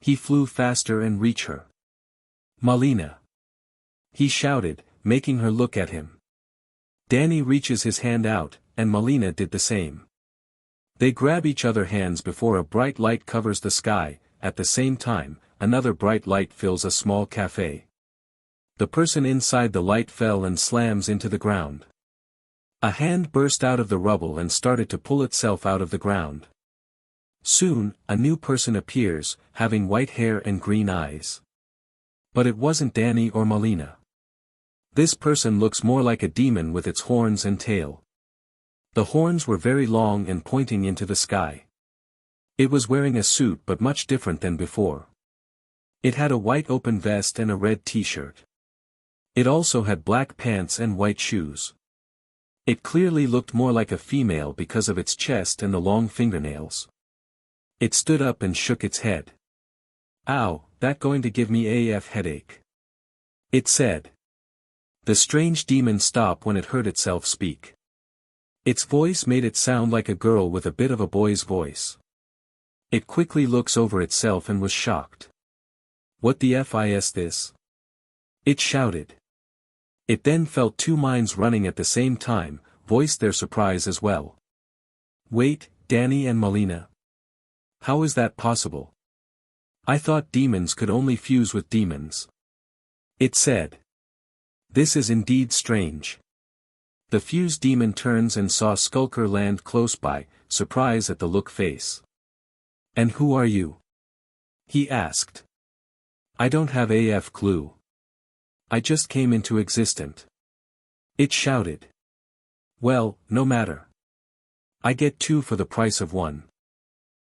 He flew faster and reached her. Malina. He shouted, making her look at him. Danny reaches his hand out, and Malina did the same. They grab each other hands before a bright light covers the sky. At the same time, another bright light fills a small cafe. The person inside the light fell and slams into the ground. A hand burst out of the rubble and started to pull itself out of the ground. Soon, a new person appears, having white hair and green eyes. But it wasn't Danny or Malina. This person looks more like a demon with its horns and tail. The horns were very long and pointing into the sky. It was wearing a suit but much different than before. It had a white open vest and a red t-shirt. It also had black pants and white shoes. It clearly looked more like a female because of its chest and the long fingernails. It stood up and shook its head. Ow, that going to give me AF headache. It said. The strange demon stopped when it heard itself speak. Its voice made it sound like a girl with a bit of a boy's voice. It quickly looks over itself and was shocked. What the F is this? It shouted. It then felt two minds running at the same time, voiced their surprise as well. Wait, Danny and Malina. How is that possible? I thought demons could only fuse with demons. It said. This is indeed strange. The fused demon turns and saw Skulker land close by, surprised at the look face. And who are you? He asked. I don't have AF clue. I just came into existence. It shouted. Well, no matter. I get 2 for the price of 1.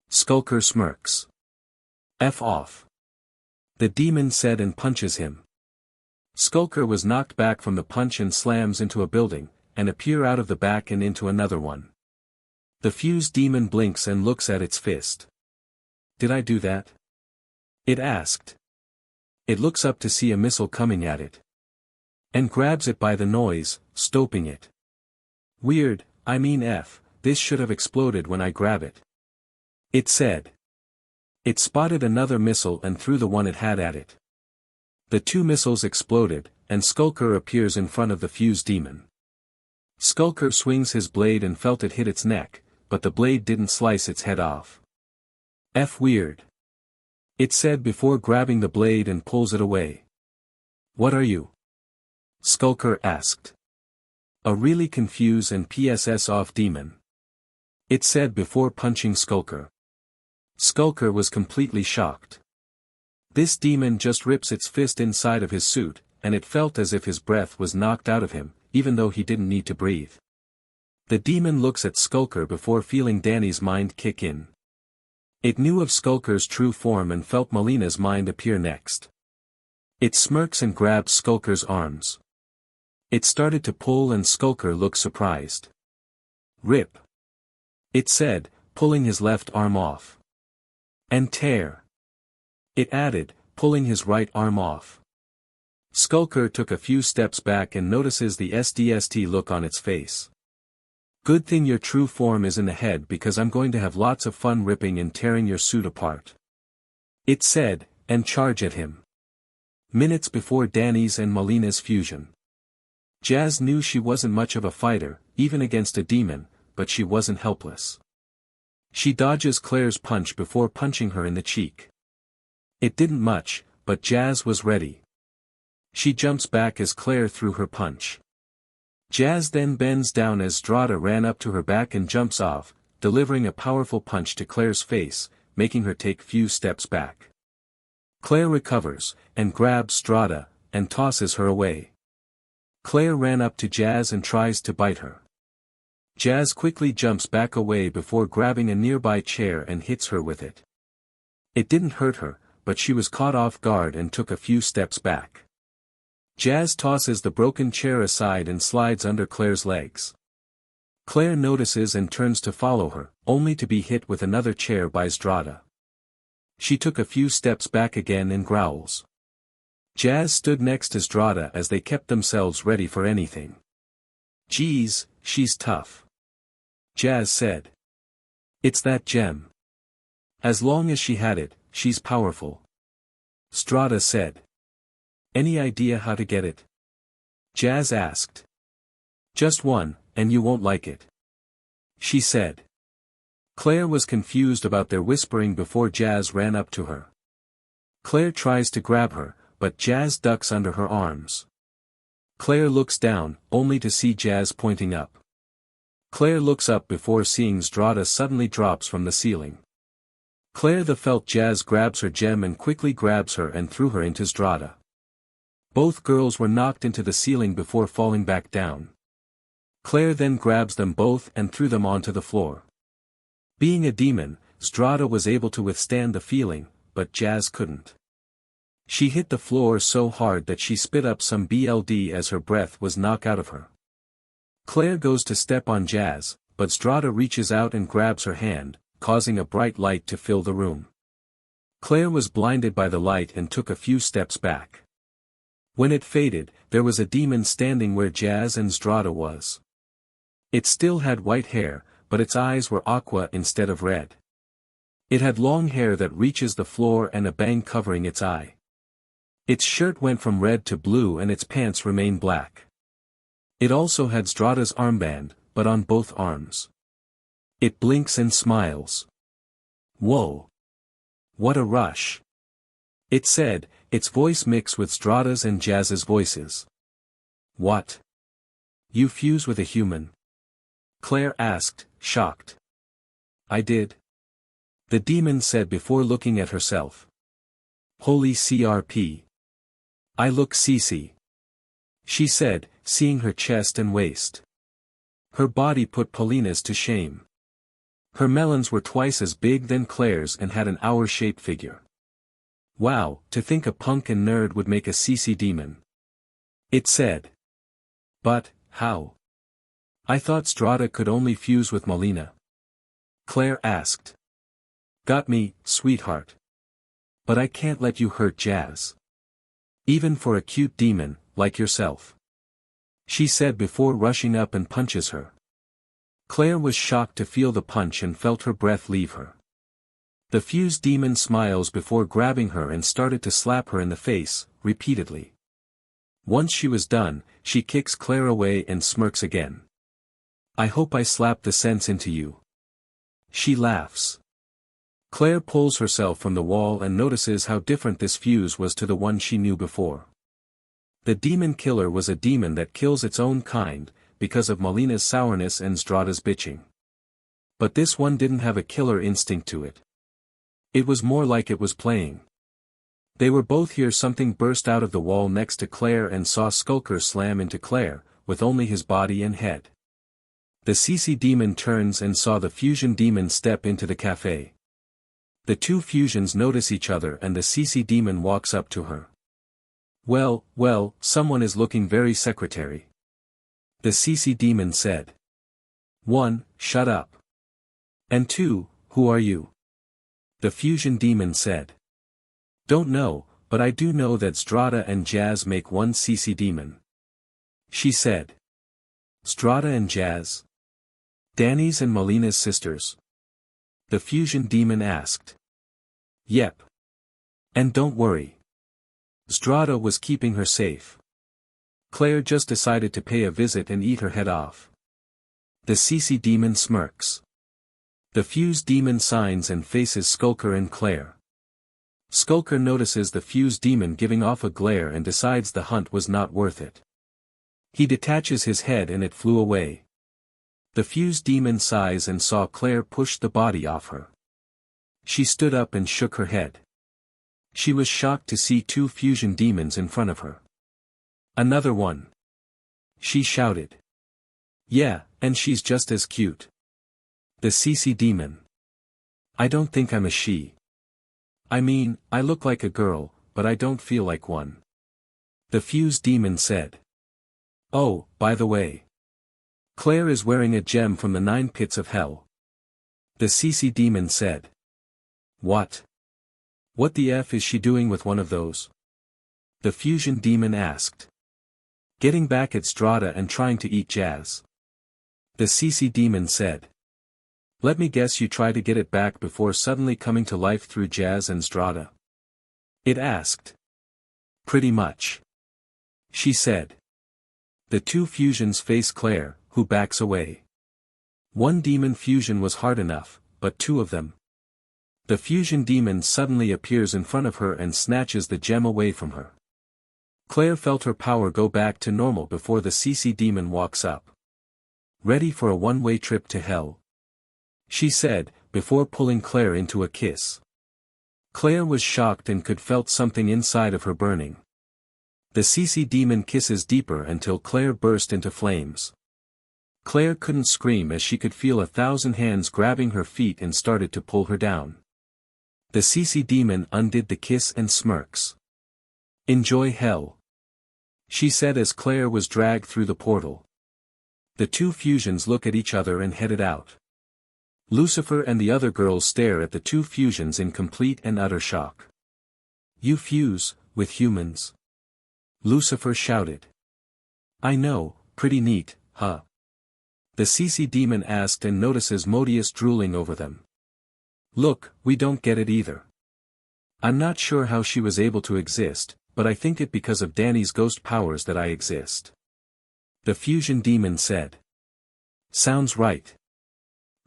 Skulker smirks. F off. The demon said and punches him. Skulker was knocked back from the punch and slams into a building, and appear out of the back and into another one. The fused demon blinks and looks at its fist. Did I do that? It asked. It looks up to see a missile coming at it. And grabs it by the noise, stopping it. Weird, I mean F, this should have exploded when I grab it. It said. It spotted another missile and threw the one it had at it. The 2 missiles exploded, and Skulker appears in front of the fused demon. Skulker swings his blade and felt it hit its neck, but the blade didn't slice its head off. F weird. It said before grabbing the blade and pulls it away. What are you? Skulker asked. A really confused and PSS off demon. It said before punching Skulker. Skulker was completely shocked. This demon just rips its fist inside of his suit, and it felt as if his breath was knocked out of him, even though he didn't need to breathe. The demon looks at Skulker before feeling Danny's mind kick in. It knew of Skulker's true form and felt Malina's mind appear next. It smirks and grabs Skulker's arms. It started to pull and Skulker looked surprised. Rip. It said, pulling his left arm off. And tear. It added, pulling his right arm off. Skulker took a few steps back and notices the SDST look on its face. Good thing your true form is in the head because I'm going to have lots of fun ripping and tearing your suit apart. It said, and charge at him. Minutes before Danny's and Malina's fusion. Jazz knew she wasn't much of a fighter, even against a demon, but she wasn't helpless. She dodges Claire's punch before punching her in the cheek. It didn't much, but Jazz was ready. She jumps back as Claire threw her punch. Jazz then bends down as Strada ran up to her back and jumps off, delivering a powerful punch to Claire's face, making her take few steps back. Claire recovers, and grabs Strada, and tosses her away. Claire ran up to Jazz and tries to bite her. Jazz quickly jumps back away before grabbing a nearby chair and hits her with it. It didn't hurt her, but she was caught off guard and took a few steps back. Jazz tosses the broken chair aside and slides under Claire's legs. Claire notices and turns to follow her, only to be hit with another chair by Strada. She took a few steps back again and growls. Jazz stood next to Strada as they kept themselves ready for anything. "Geez, she's tough," Jazz said. "It's that gem. As long as she had it, she's powerful," Strada said. "Any idea how to get it?" Jazz asked. "Just one, and you won't like it," she said. Claire was confused about their whispering before Jazz ran up to her. Claire tries to grab her, but Jazz ducks under her arms. Claire looks down, only to see Jazz pointing up. Claire looks up before seeing Strada suddenly drops from the ceiling. Claire felt Jazz grabs her gem and quickly grabs her and threw her into Strada. Both girls were knocked into the ceiling before falling back down. Claire then grabs them both and threw them onto the floor. Being a demon, Strada was able to withstand the feeling, but Jazz couldn't. She hit the floor so hard that she spit up some blood as her breath was knocked out of her. Claire goes to step on Jazz, but Strada reaches out and grabs her hand, causing a bright light to fill the room. Claire was blinded by the light and took a few steps back. When it faded, there was a demon standing where Jazz and Strada was. It still had white hair, but its eyes were aqua instead of red. It had long hair that reaches the floor and a bang covering its eye. Its shirt went from red to blue and its pants remained black. It also had Strada's armband, but on both arms. It blinks and smiles. "Whoa! What a rush!" it said, its voice mixed with Strada's and Jazz's voices. "What? You fuse with a human?" Claire asked, shocked. "I did," the demon said before looking at herself. "Holy CRP. I look CC," she said, seeing her chest and waist. Her body put Paulina's to shame. Her melons were twice as big than Claire's and had an hour-shaped figure. "Wow, to think a punk and nerd would make a CC demon," it said. "But, how? I thought Strada could only fuse with Malina," Claire asked. "Got me, sweetheart. But I can't let you hurt Jazz. Even for a cute demon, like yourself," she said before rushing up and punches her. Claire was shocked to feel the punch and felt her breath leave her. The fused demon smiles before grabbing her and started to slap her in the face, repeatedly. Once she was done, she kicks Claire away and smirks again. "I hope I slapped the sense into you," she laughs. Claire pulls herself from the wall and notices how different this fuse was to the one she knew before. The demon killer was a demon that kills its own kind, because of Malina's sourness and Strada's bitching. But this one didn't have a killer instinct to it. It was more like it was playing. They were both here. Something burst out of the wall next to Claire and saw Skulker slam into Claire, with only his body and head. The CC demon turns and saw the fusion demon step into the cafe. The two fusions notice each other and the CC demon walks up to her. Well, someone is looking very secretary," the CC demon said. "1, shut up. And 2, who are you?" the fusion demon said. "Don't know, but I do know that Strada and Jazz make one CC demon," she said. "Strada and Jazz? Danny's and Malina's sisters?" the fusion demon asked. "Yep. And don't worry. Strada was keeping her safe. Claire just decided to pay a visit and eat her head off." The CC demon smirks. The fused demon signs and faces Skulker and Claire. Skulker notices the fused demon giving off a glare and decides the hunt was not worth it. He detaches his head and it flew away. The fused demon sighs and saw Claire push the body off her. She stood up and shook her head. She was shocked to see two fusion demons in front of her. Another one. She shouted. Yeah, and she's just as cute. The CC demon. I don't think I'm a she. I mean, I look like a girl, but I don't feel like one. The fused demon said. Oh, by the way. Claire is wearing a gem from the 9 pits of hell. The CC demon said. What? What the F is she doing with one of those? The fusion demon asked. Getting back at Strata and trying to eat Jazz. The CC demon said. Let me guess you try to get it back before suddenly coming to life through Jazz and Strata? It asked. Pretty much. She said. The two fusions face Claire, who backs away. One demon fusion was hard enough, but two of them. The fusion demon suddenly appears in front of her and snatches the gem away from her. Claire felt her power go back to normal before the CC demon walks up. Ready for a one-way trip to hell? She said, before pulling Claire into a kiss. Claire was shocked and could felt something inside of her burning. The CC demon kisses deeper until Claire burst into flames. Claire couldn't scream as she could feel 1,000 hands grabbing her feet and started to pull her down. The CC demon undid the kiss and smirks. Enjoy hell. She said as Claire was dragged through the portal. The two fusions look at each other and headed out. Lucifer and the other girls stare at the two fusions in complete and utter shock. You fuse, with humans? Lucifer shouted. I know, pretty neat, huh? The CC demon asked and notices Modius drooling over them. Look, we don't get it either. I'm not sure how she was able to exist, but I think it because of Danny's ghost powers that I exist. The fusion demon said. Sounds right.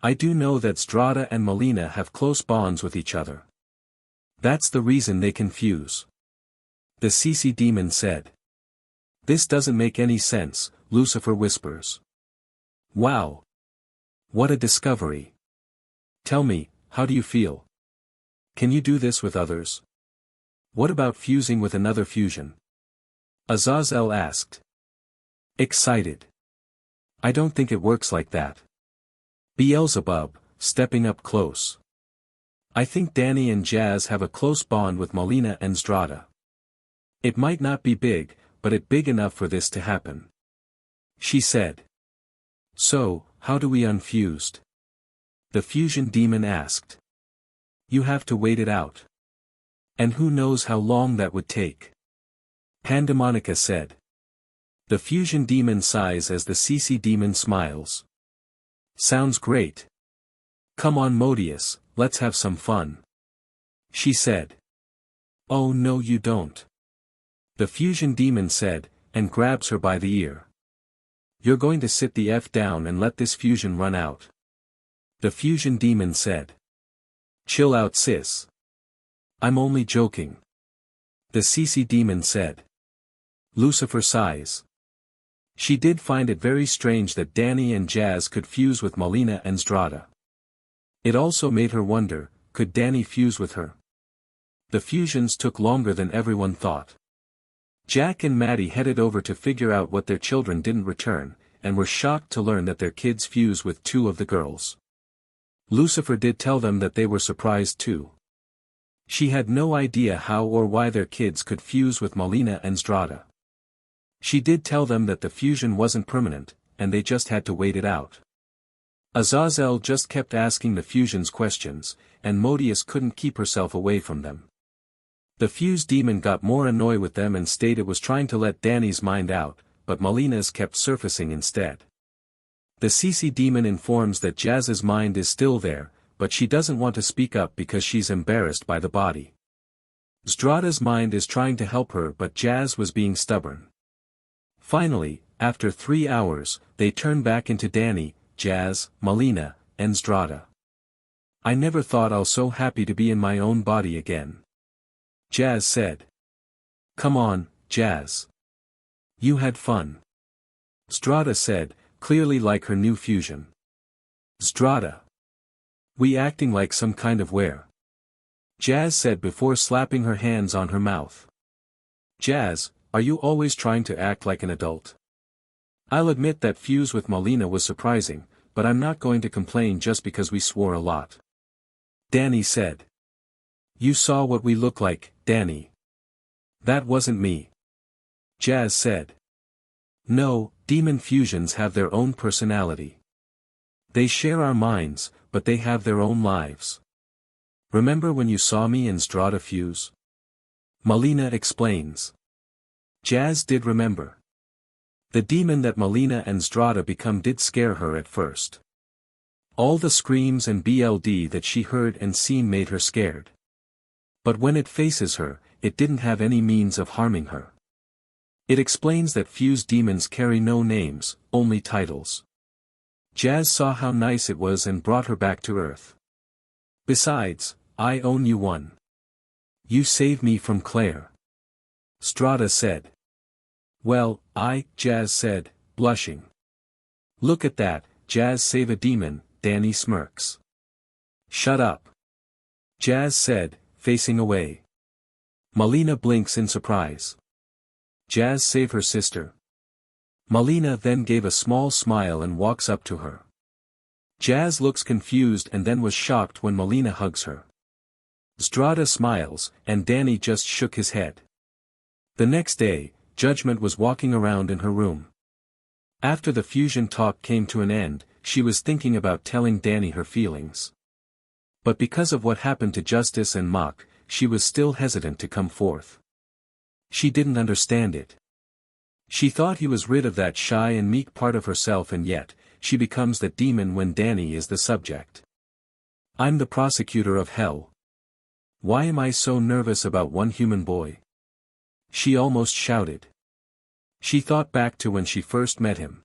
I do know that Strata and Malina have close bonds with each other. That's the reason they can fuse. The CC demon said. This doesn't make any sense, Lucifer whispers. Wow. What a discovery. Tell me, how do you feel? Can you do this with others? What about fusing with another fusion? Azazel asked. Excited. I don't think it works like that. Beelzebub, stepping up close. I think Danny and Jazz have a close bond with Malina and Strata. It might not be big, but it's big enough for this to happen. She said. So, how do we unfused? The fusion demon asked. You have to wait it out. And who knows how long that would take? Pandemonica said. The fusion demon sighs as the CC demon smiles. Sounds great. Come on Modius, let's have some fun. She said. Oh no you don't. The fusion demon said, and grabs her by the ear. You're going to sit the F down and let this fusion run out. The fusion demon said. Chill out sis. I'm only joking. The CC demon said. Lucifer sighs. She did find it very strange that Danny and Jazz could fuse with Malina and Strata. It also made her wonder, could Danny fuse with her? The fusions took longer than everyone thought. Jack and Maddie headed over to figure out what their children didn't return, and were shocked to learn that their kids fuse with two of the girls. Lucifer did tell them that they were surprised too. She had no idea how or why their kids could fuse with Malina and Strata. She did tell them that the fusion wasn't permanent, and they just had to wait it out. Azazel just kept asking the fusions questions, and Modius couldn't keep herself away from them. The fused demon got more annoyed with them and stated it was trying to let Danny's mind out, but Malina's kept surfacing instead. The CC demon informs that Jazz's mind is still there, but she doesn't want to speak up because she's embarrassed by the body. Strata's mind is trying to help her but Jazz was being stubborn. Finally, after 3 hours, they turn back into Danny, Jazz, Malina, and Strata. I never thought I'll so happy to be in my own body again. Jazz said. Come on, Jazz. You had fun. Strada said, clearly like her new fusion. Strada. We acting like some kind of were. Jazz said before slapping her hands on her mouth. Jazz, are you always trying to act like an adult? I'll admit that fuse with Malina was surprising, but I'm not going to complain just because we swore a lot. Danny said. You saw what we look like, Danny. That wasn't me. Jazz said. No, demon fusions have their own personality. They share our minds, but they have their own lives. Remember when you saw me and Strada fuse? Malina explains. Jazz did remember. The demon that Malina and Strada become did scare her at first. All the screams and BLD that she heard and seen made her scared. But when it faces her, it didn't have any means of harming her. It explains that fused demons carry no names, only titles. Jazz saw how nice it was and brought her back to Earth. Besides, I own you one. You saved me from Claire. Strada said. Well, Jazz said, blushing. Look at that, Jazz save a demon, Danny smirks. Shut up. Jazz said, facing away. Malina blinks in surprise. Jazz save her sister. Malina then gave a small smile and walks up to her. Jazz looks confused and then was shocked when Malina hugs her. Strada smiles, and Danny just shook his head. The next day, Judgement was walking around in her room. After the fusion talk came to an end, she was thinking about telling Danny her feelings. But because of what happened to Justice and Mach, she was still hesitant to come forth. She didn't understand it. She thought he was rid of that shy and meek part of herself, and yet, she becomes that demon when Danny is the subject. I'm the prosecutor of hell. Why am I so nervous about one human boy? She almost shouted. She thought back to when she first met him.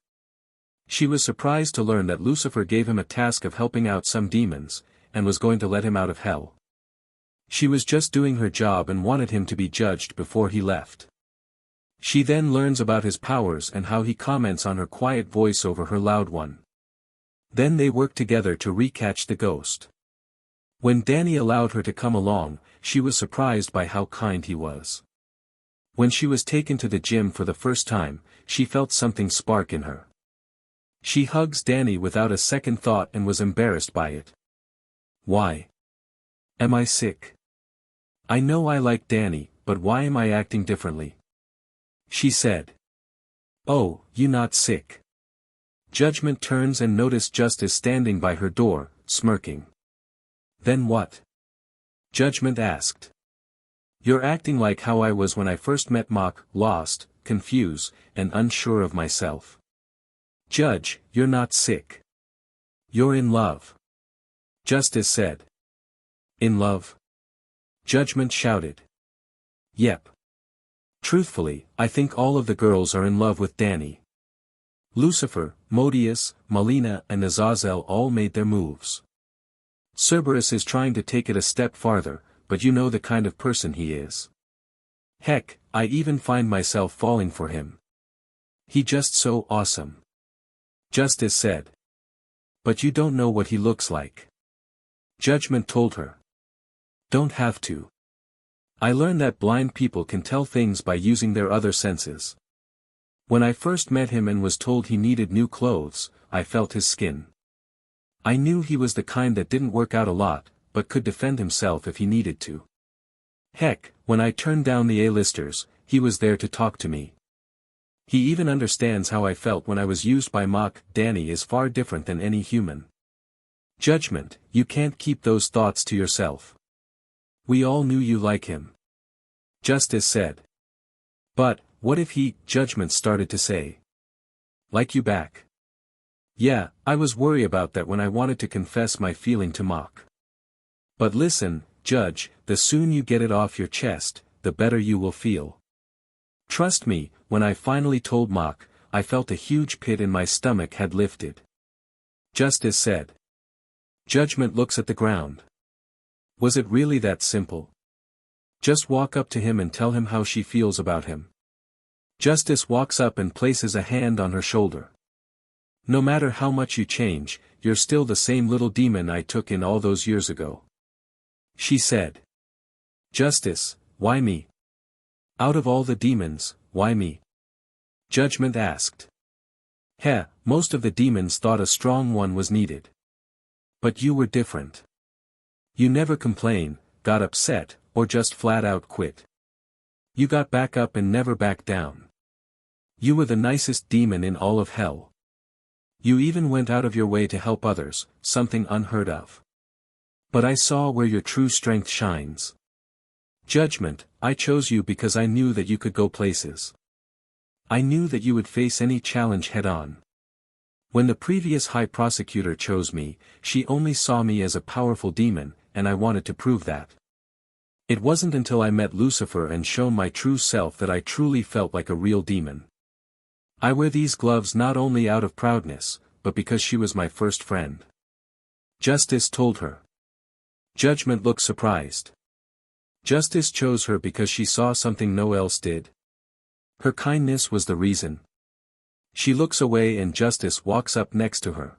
She was surprised to learn that Lucifer gave him a task of helping out some demons, and was going to let him out of hell. She was just doing her job and wanted him to be judged before he left. She then learns about his powers and how he comments on her quiet voice over her loud one. Then they work together to recatch the ghost. When Danny allowed her to come along, she was surprised by how kind he was. When she was taken to the gym for the first time, she felt something spark in her. She hugs Danny without a second thought and was embarrassed by it. Why? Am I sick? I know I like Danny, but why am I acting differently? She said. Oh, you not sick. Judgement turns and notices Justice standing by her door, smirking. Then what? Judgement asked. You're acting like how I was when I first met Mach, lost, confused, and unsure of myself. Judge, you're not sick. You're in love. Justice said. In love? Judgement shouted. Yep. Truthfully, I think all of the girls are in love with Danny. Lucifer, Modius, Malina and Azazel all made their moves. Cerberus is trying to take it a step farther, but you know the kind of person he is. Heck, I even find myself falling for him. He just so awesome. Justice said. But you don't know what he looks like. Judgement told her. Don't have to. I learned that blind people can tell things by using their other senses. When I first met him and was told he needed new clothes, I felt his skin. I knew he was the kind that didn't work out a lot, but could defend himself if he needed to. Heck, when I turned down the A-listers, he was there to talk to me. He even understands how I felt when I was used by Mach. Danny is far different than any human. Judgement, you can't keep those thoughts to yourself. We all knew you like him. Justice said. But, what if he, Judgement started to say. Like you back? Yeah, I was worried about that when I wanted to confess my feeling to Mach. But listen, Judge, the sooner you get it off your chest, the better you will feel. Trust me, when I finally told Mach, I felt a huge pit in my stomach had lifted. Justice said. Judgment looks at the ground. Was it really that simple? Just walk up to him and tell him how she feels about him. Justice walks up and places a hand on her shoulder. No matter how much you change, you're still the same little demon I took in all those years ago. She said. Justice, why me? Out of all the demons, why me? Judgment asked. Most of the demons thought a strong one was needed. But you were different. You never complain, got upset, or just flat out quit. You got back up and never backed down. You were the nicest demon in all of hell. You even went out of your way to help others, something unheard of. But I saw where your true strength shines. Judgment, I chose you because I knew that you could go places. I knew that you would face any challenge head-on. When the previous High Prosecutor chose me, she only saw me as a powerful demon, and I wanted to prove that. It wasn't until I met Lucifer and shown my true self that I truly felt like a real demon. I wear these gloves not only out of proudness, but because she was my first friend. Justice told her. Judgment looked surprised. Justice chose her because she saw something no one else did. Her kindness was the reason. She looks away and Justice walks up next to her.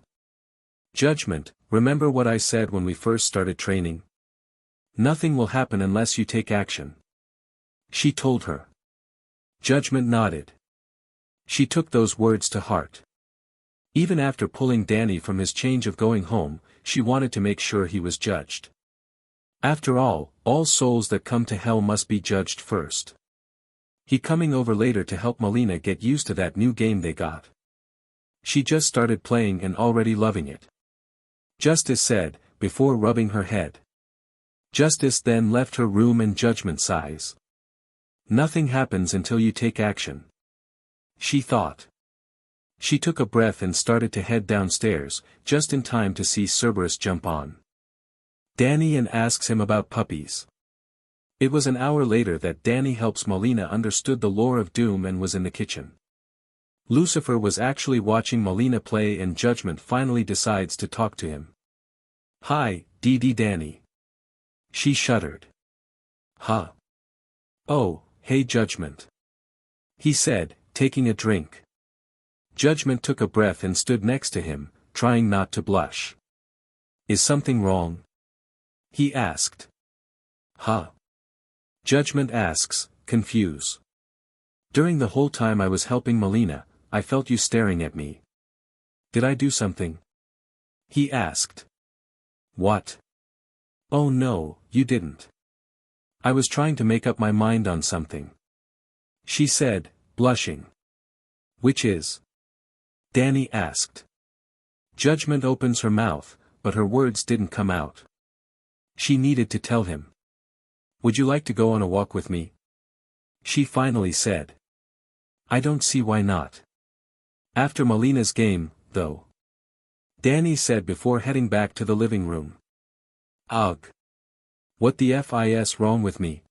Judgment, remember what I said when we first started training? Nothing will happen unless you take action. She told her. Judgment nodded. She took those words to heart. Even after pulling Danny from his change of going home, she wanted to make sure he was judged. After all souls that come to hell must be judged first. He coming over later to help Malina get used to that new game they got. She just started playing and already loving it. Justice said, before rubbing her head. Justice then left her room and Judgment sighs. Nothing happens until you take action. She thought. She took a breath and started to head downstairs, just in time to see Cerberus jump on Danny and asks him about puppies. It was an hour later that Danny helps Malina understood the lore of Doom and was in the kitchen. Lucifer was actually watching Malina play and Judgment finally decides to talk to him. Hi, Danny. She shuddered. Huh? Oh, hey Judgment. He said, taking a drink. Judgment took a breath and stood next to him, trying not to blush. Is something wrong? He asked. Huh? Judgment asks, confused. During the whole time I was helping Malina, I felt you staring at me. Did I do something? He asked. What? Oh no, you didn't. I was trying to make up my mind on something. She said, blushing. Which is? Danny asked. Judgment opens her mouth, but her words didn't come out. She needed to tell him. Would you like to go on a walk with me? She finally said. I don't see why not. After Malina's game, though. Danny said before heading back to the living room. Ugh. What the FIS wrong with me?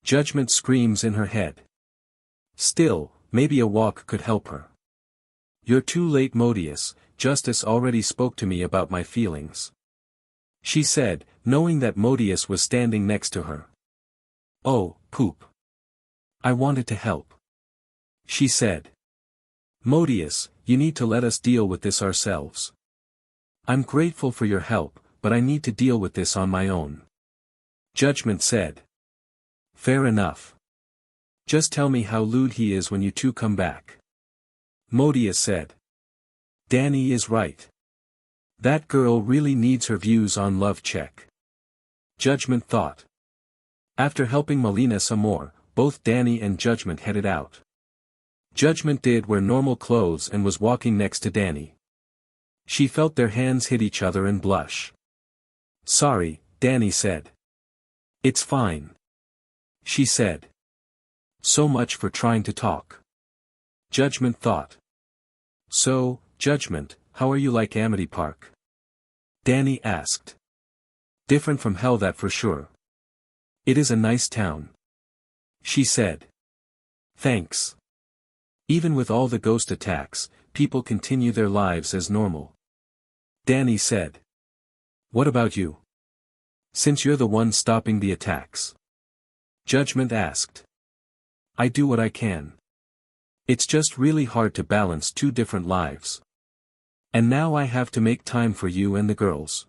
Judgment screams in her head. Still, maybe a walk could help her. You're too late Modius, Justice already spoke to me about my feelings. She said, knowing that Modius was standing next to her. Oh, poop. I wanted to help. She said. Modius, you need to let us deal with this ourselves. I'm grateful for your help, but I need to deal with this on my own. Judgment said. Fair enough. Just tell me how lewd he is when you two come back. Modius said. Danny is right. That girl really needs her views on love check. Judgment thought. After helping Malina some more, both Danny and Judgment headed out. Judgment did wear normal clothes and was walking next to Danny. She felt their hands hit each other and blush. Sorry, Danny said. It's fine. She said. So much for trying to talk. Judgment thought. So, Judgment, how are you like Amity Park? Danny asked. Different from hell, that for sure. It is a nice town. She said. Thanks. Even with all the ghost attacks, people continue their lives as normal. Danny said. What about you? Since you're the one stopping the attacks. Judgement asked. I do what I can. It's just really hard to balance two different lives. And now I have to make time for you and the girls.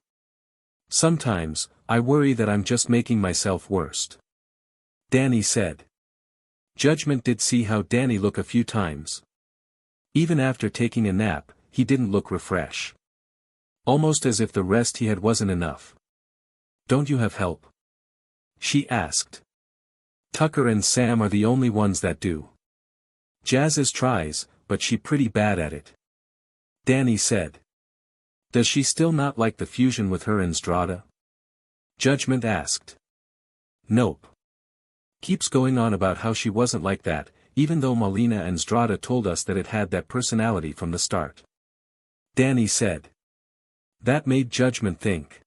Sometimes, I worry that I'm just making myself worse. Danny said. Judgement did see how Danny looked a few times. Even after taking a nap, he didn't look refreshed. Almost as if the rest he had wasn't enough. Don't you have help? She asked. Tucker and Sam are the only ones that do. Jazz tries, but she pretty bad at it. Danny said. Does she still not like the fusion with her and Strada? Judgement asked. Nope. Keeps going on about how she wasn't like that, even though Malina and Strada told us that it had that personality from the start. Danny said. That made Judgement think.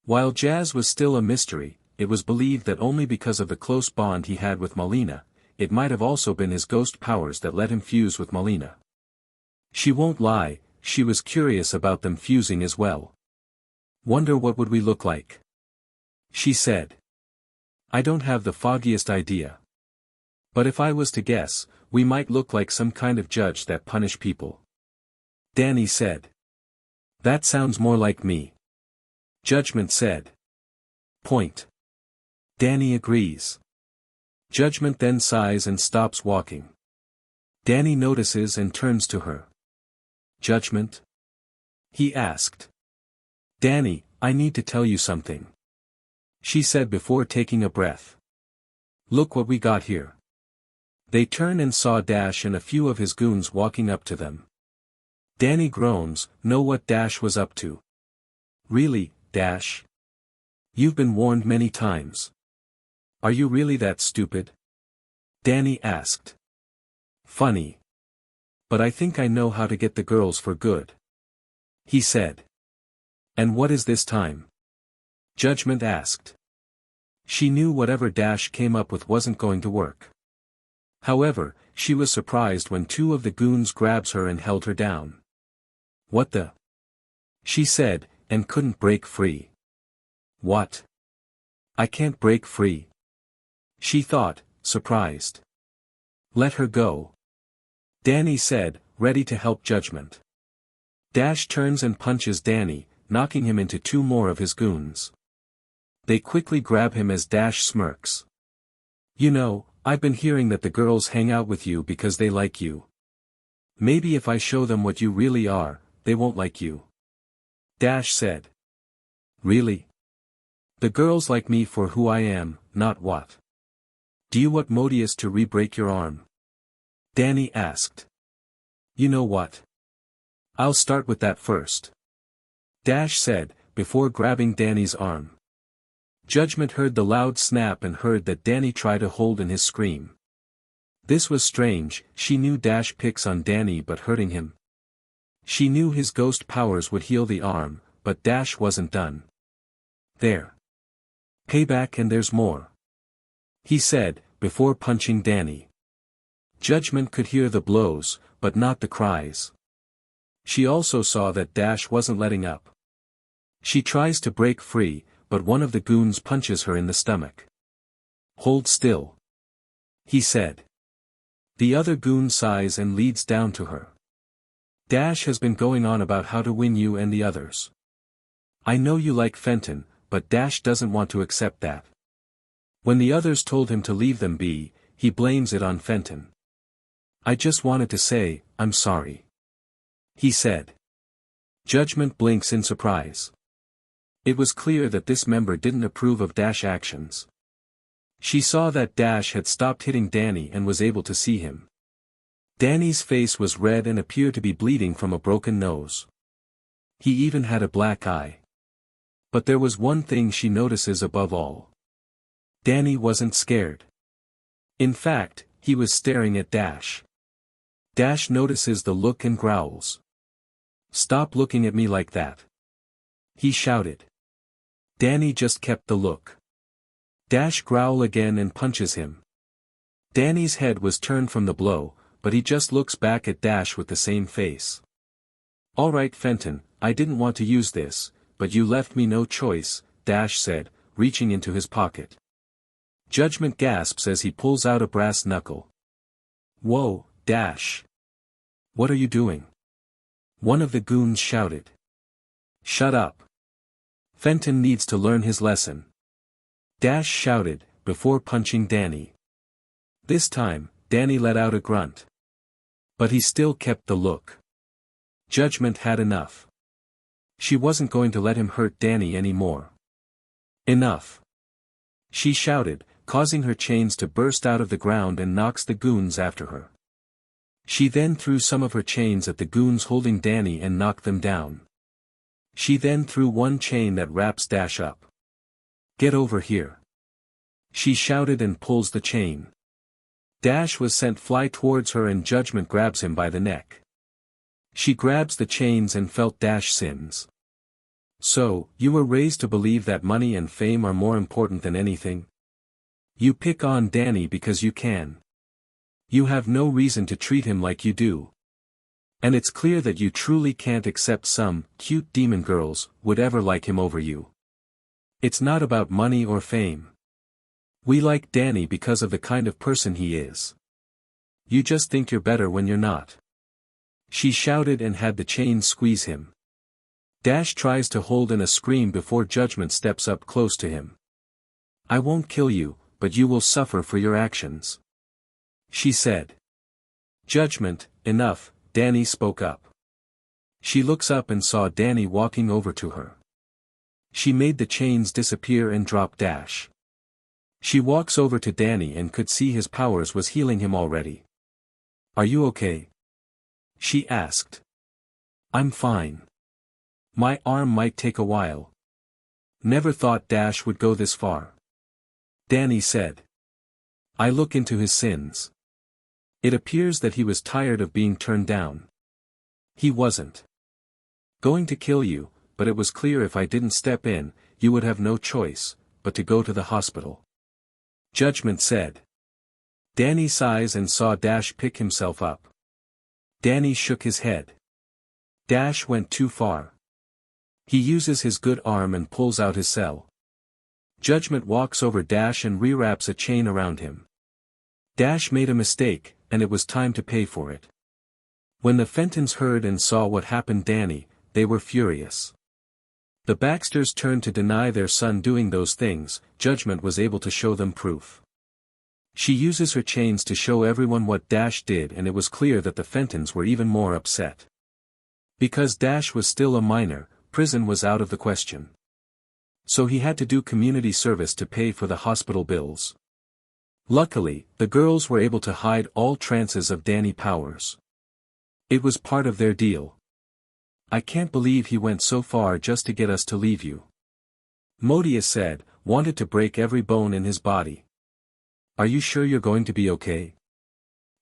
While Jazz was still a mystery, it was believed that only because of the close bond he had with Malina, it might have also been his ghost powers that let him fuse with Malina. She won't lie, she was curious about them fusing as well. Wonder what would we look like? She said. I don't have the foggiest idea. But if I was to guess, we might look like some kind of judge that punish people. Danny said. That sounds more like me. Judgement said. Point. Danny agrees. Judgement then sighs and stops walking. Danny notices and turns to her. Judgement? He asked. Danny, I need to tell you something. She said before taking a breath. Look what we got here. They turn and saw Dash and a few of his goons walking up to them. Danny groans, know what Dash was up to. Really, Dash? You've been warned many times. Are you really that stupid? Danny asked. Funny. But I think I know how to get the girls for good. He said. And what is this time? Judgement asked. She knew whatever Dash came up with wasn't going to work. However, she was surprised when two of the goons grabbed her and held her down. What the? She said, and couldn't break free. What? I can't break free. She thought, surprised. Let her go. Danny said, ready to help Judgement. Dash turns and punches Danny, knocking him into two more of his goons. They quickly grab him as Dash smirks. You know, I've been hearing that the girls hang out with you because they like you. Maybe if I show them what you really are, they won't like you. Dash said. Really? The girls like me for who I am, not what? Do you want Modius to re-break your arm? Danny asked. You know what? I'll start with that first. Dash said, before grabbing Danny's arm. Judgement heard the loud snap and heard that Danny tried to hold in his scream. This was strange, she knew Dash picks on Danny but hurting him. She knew his ghost powers would heal the arm, but Dash wasn't done. There. Payback and there's more. He said, before punching Danny. Judgement could hear the blows, but not the cries. She also saw that Dash wasn't letting up. She tries to break free, but one of the goons punches her in the stomach. Hold still. He said. The other goon sighs and leads down to her. Dash has been going on about how to win you and the others. I know you like Fenton, but Dash doesn't want to accept that. When the others told him to leave them be, he blames it on Fenton. I just wanted to say, I'm sorry. He said. Judgement blinks in surprise. It was clear that this member didn't approve of Dash actions. She saw that Dash had stopped hitting Danny and was able to see him. Danny's face was red and appeared to be bleeding from a broken nose. He even had a black eye. But there was one thing she notices above all. Danny wasn't scared. In fact, he was staring at Dash. Dash notices the look and growls. Stop looking at me like that. He shouted. Danny just kept the look. Dash growl again and punches him. Danny's head was turned from the blow, but he just looks back at Dash with the same face. Alright Fenton, I didn't want to use this, but you left me no choice, Dash said, reaching into his pocket. Judgement gasps as he pulls out a brass knuckle. Whoa, Dash. What are you doing? One of the goons shouted. Shut up. Fenton needs to learn his lesson. Dash shouted, before punching Danny. This time, Danny let out a grunt. But he still kept the look. Judgement had enough. She wasn't going to let him hurt Danny anymore. Enough. She shouted, causing her chains to burst out of the ground and knocks the goons after her. She then threw some of her chains at the goons holding Danny and knocked them down. She then threw one chain that wraps Dash up. Get over here. She shouted and pulls the chain. Dash was sent fly towards her and Judgement grabs him by the neck. She grabs the chains and felt Dash sins. So, you were raised to believe that money and fame are more important than anything? You pick on Danny because you can. You have no reason to treat him like you do. And it's clear that you truly can't accept some cute demon girls would ever like him over you. It's not about money or fame. We like Danny because of the kind of person he is. You just think you're better when you're not. She shouted and had the chain squeeze him. Dash tries to hold in a scream before Judgement steps up close to him. I won't kill you, but you will suffer for your actions. She said. Judgement, enough, Danny spoke up. She looks up and saw Danny walking over to her. She made the chains disappear and dropped Dash. She walks over to Danny and could see his powers was healing him already. Are you okay? She asked. I'm fine. My arm might take a while. Never thought Dash would go this far. Danny said. I look into his sins. It appears that he was tired of being turned down. He wasn't going to kill you, but it was clear if I didn't step in, you would have no choice, but to go to the hospital. Judgement said. Danny sighs and saw Dash pick himself up. Danny shook his head. Dash went too far. He uses his good arm and pulls out his cell. Judgement walks over Dash and rewraps a chain around him. Dash made a mistake, and it was time to pay for it. When the Fentons heard and saw what happened to Danny, they were furious. The Baxters turned to deny their son doing those things. Judgement was able to show them proof. She uses her chains to show everyone what Dash did, and it was clear that the Fentons were even more upset. Because Dash was still a minor, prison was out of the question. So he had to do community service to pay for the hospital bills. Luckily, the girls were able to hide all trances of Danny powers. It was part of their deal. I can't believe he went so far just to get us to leave you. Modia said, wanted to break every bone in his body. Are you sure you're going to be okay?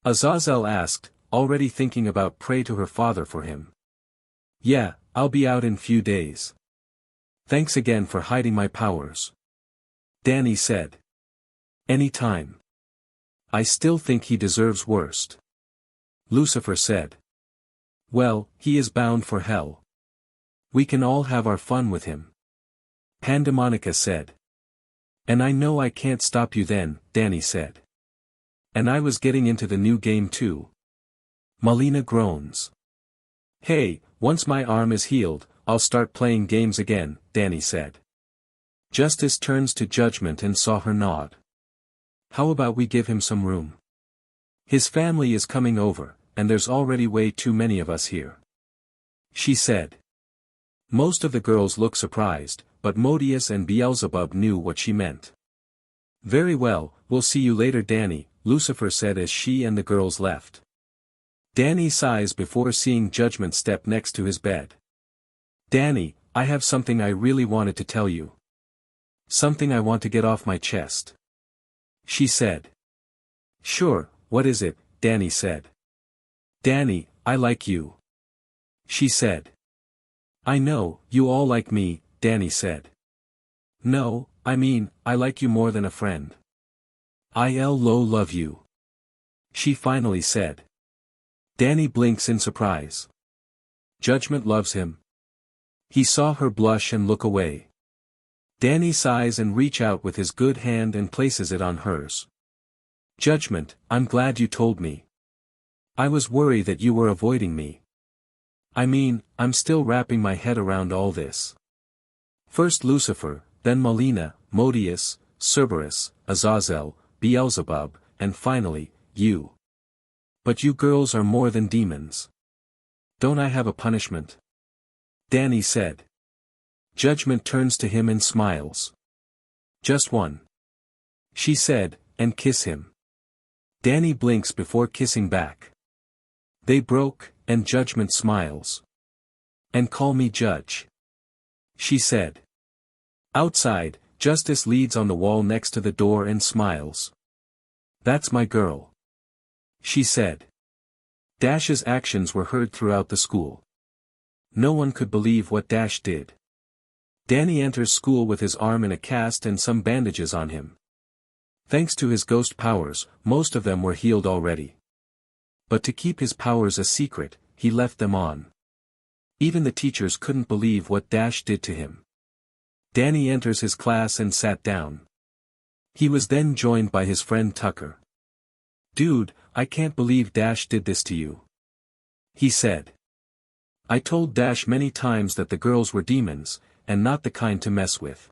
Azazel asked, already thinking about pray to her father for him. Yeah, I'll be out in few days. Thanks again for hiding my powers. Danny said. Anytime. I still think he deserves worst. Lucifer said. Well, he is bound for hell. We can all have our fun with him. Pandemonica said. And I know I can't stop you then, Danny said. And I was getting into the new game too. Malina groans. Hey, once my arm is healed, I'll start playing games again, Danny said. Justice turns to Judgement and saw her nod. How about we give him some room? His family is coming over, and there's already way too many of us here. She said. Most of the girls looked surprised, but Modius and Beelzebub knew what she meant. Very well, we'll see you later, Danny, Lucifer said as she and the girls left. Danny sighs before seeing Judgement step next to his bed. Danny, I have something I really wanted to tell you. Something I want to get off my chest. She said. Sure, what is it? Danny said. Danny, I like you. She said. I know, you all like me, Danny said. No, I mean, I like you more than a friend. I'll love you. She finally said. Danny blinks in surprise. Judgement loves him. He saw her blush and look away. Danny sighs and reach out with his good hand and places it on hers. Judgement, I'm glad you told me. I was worried that you were avoiding me. I mean, I'm still wrapping my head around all this. First Lucifer, then Malina, Modius, Cerberus, Azazel, Beelzebub, and finally, you. But you girls are more than demons. Don't I have a punishment? Danny said. Judgement turns to him and smiles. Just one. She said, and kiss him. Danny blinks before kissing back. They broke, and Judgement smiles. And call me Judge. She said. Outside, Justice leads on the wall next to the door and smiles. That's my girl. She said. Dash's actions were heard throughout the school. No one could believe what Dash did. Danny enters school with his arm in a cast and some bandages on him. Thanks to his ghost powers, most of them were healed already. But to keep his powers a secret, he left them on. Even the teachers couldn't believe what Dash did to him. Danny enters his class and sat down. He was then joined by his friend Tucker. Dude, I can't believe Dash did this to you. He said. I told Dash many times that the girls were demons, and not the kind to mess with.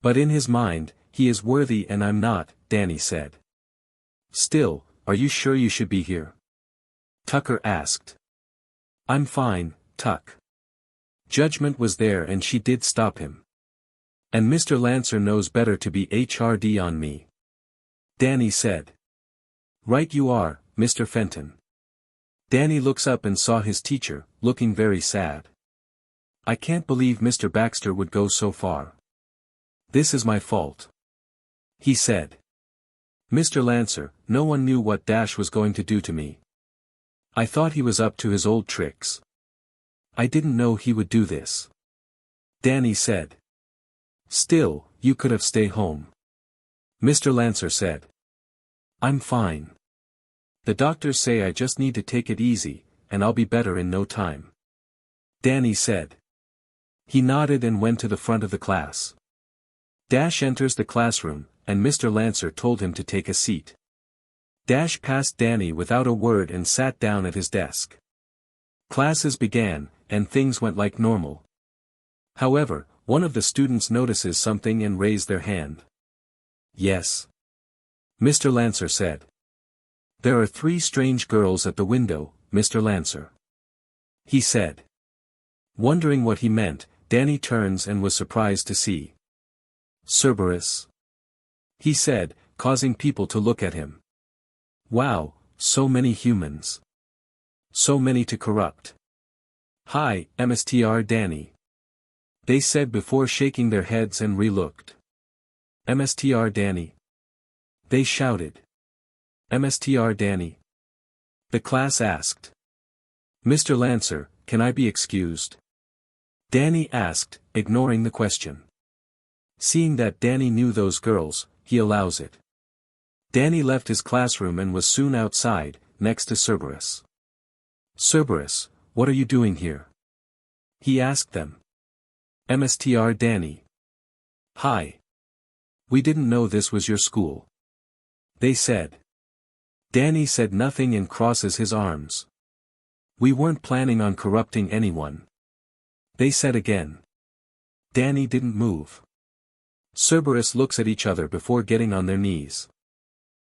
But in his mind, he is worthy and I'm not, Danny said. Still, are you sure you should be here? Tucker asked. I'm fine, Tuck. Judgement was there and she did stop him. And Mr. Lancer knows better to be HRD on me. Danny said. Right you are, Mr. Fenton. Danny looks up and saw his teacher, looking very sad. I can't believe Mr. Baxter would go so far. This is my fault. He said. Mr. Lancer, no one knew what Dash was going to do to me. I thought he was up to his old tricks. I didn't know he would do this. Danny said. Still, you could have stayed home. Mr. Lancer said. I'm fine. The doctors say I just need to take it easy, and I'll be better in no time. Danny said. He nodded and went to the front of the class. Dash enters the classroom, and Mr. Lancer told him to take a seat. Dash passed Danny without a word and sat down at his desk. Classes began, and things went like normal. However, one of the students notices something and raised their hand. Yes. Mr. Lancer said. There are 3 strange girls at the window, Mr. Lancer. He said. Wondering what he meant, Danny turns and was surprised to see. Cerberus. He said, causing people to look at him. Wow, so many humans. So many to corrupt. Hi, Mstr Danny. They said before shaking their heads and re-looked. Mstr Danny. They shouted. Mstr Danny. The class asked. Mr. Lancer, can I be excused? Danny asked, ignoring the question. Seeing that Danny knew those girls, he allows it. Danny left his classroom and was soon outside, next to Cerberus. Cerberus, what are you doing here? He asked them. Mstr Danny. Hi. We didn't know this was your school. They said. Danny said nothing and crosses his arms. We weren't planning on corrupting anyone. They said again. Danny didn't move. Cerberus looks at each other before getting on their knees.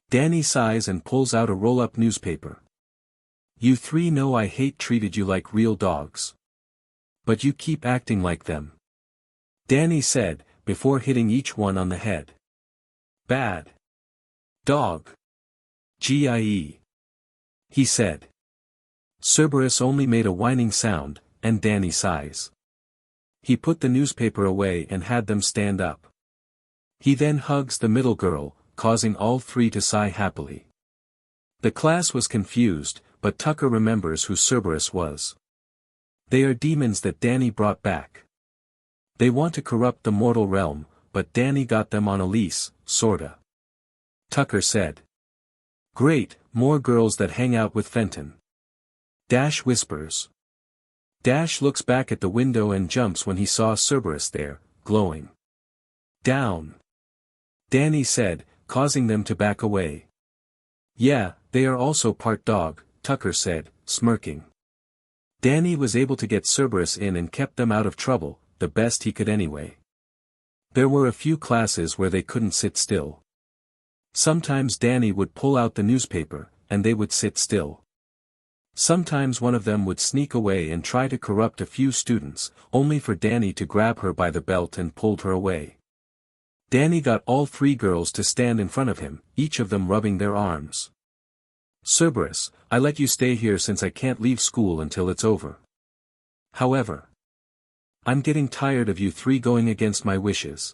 Danny sighs and pulls out a roll-up newspaper. You 3 know I hate treated you like real dogs. But you keep acting like them. Danny said, before hitting each one on the head. Bad. Dog. GIE. He said. Cerberus only made a whining sound, and Danny sighs. He put the newspaper away and had them stand up. He then hugs the middle girl, causing all 3 to sigh happily. The class was confused, but Tucker remembers who Cerberus was. They are demons that Danny brought back. They want to corrupt the mortal realm, but Danny got them on a leash, sorta. Tucker said. Great, more girls that hang out with Fenton. Dash whispers. Dash looks back at the window and jumps when he saw Cerberus there, glowing. Down! Danny said, causing them to back away. Yeah, they are also part dog, Tucker said, smirking. Danny was able to get Cerberus in and kept them out of trouble, the best he could anyway. There were a few classes where they couldn't sit still. Sometimes Danny would pull out the newspaper, and they would sit still. Sometimes one of them would sneak away and try to corrupt a few students, only for Danny to grab her by the belt and pull her away. Danny got all 3 girls to stand in front of him, each of them rubbing their arms. Cerberus, I let you stay here since I can't leave school until it's over. However, I'm getting tired of you 3 going against my wishes.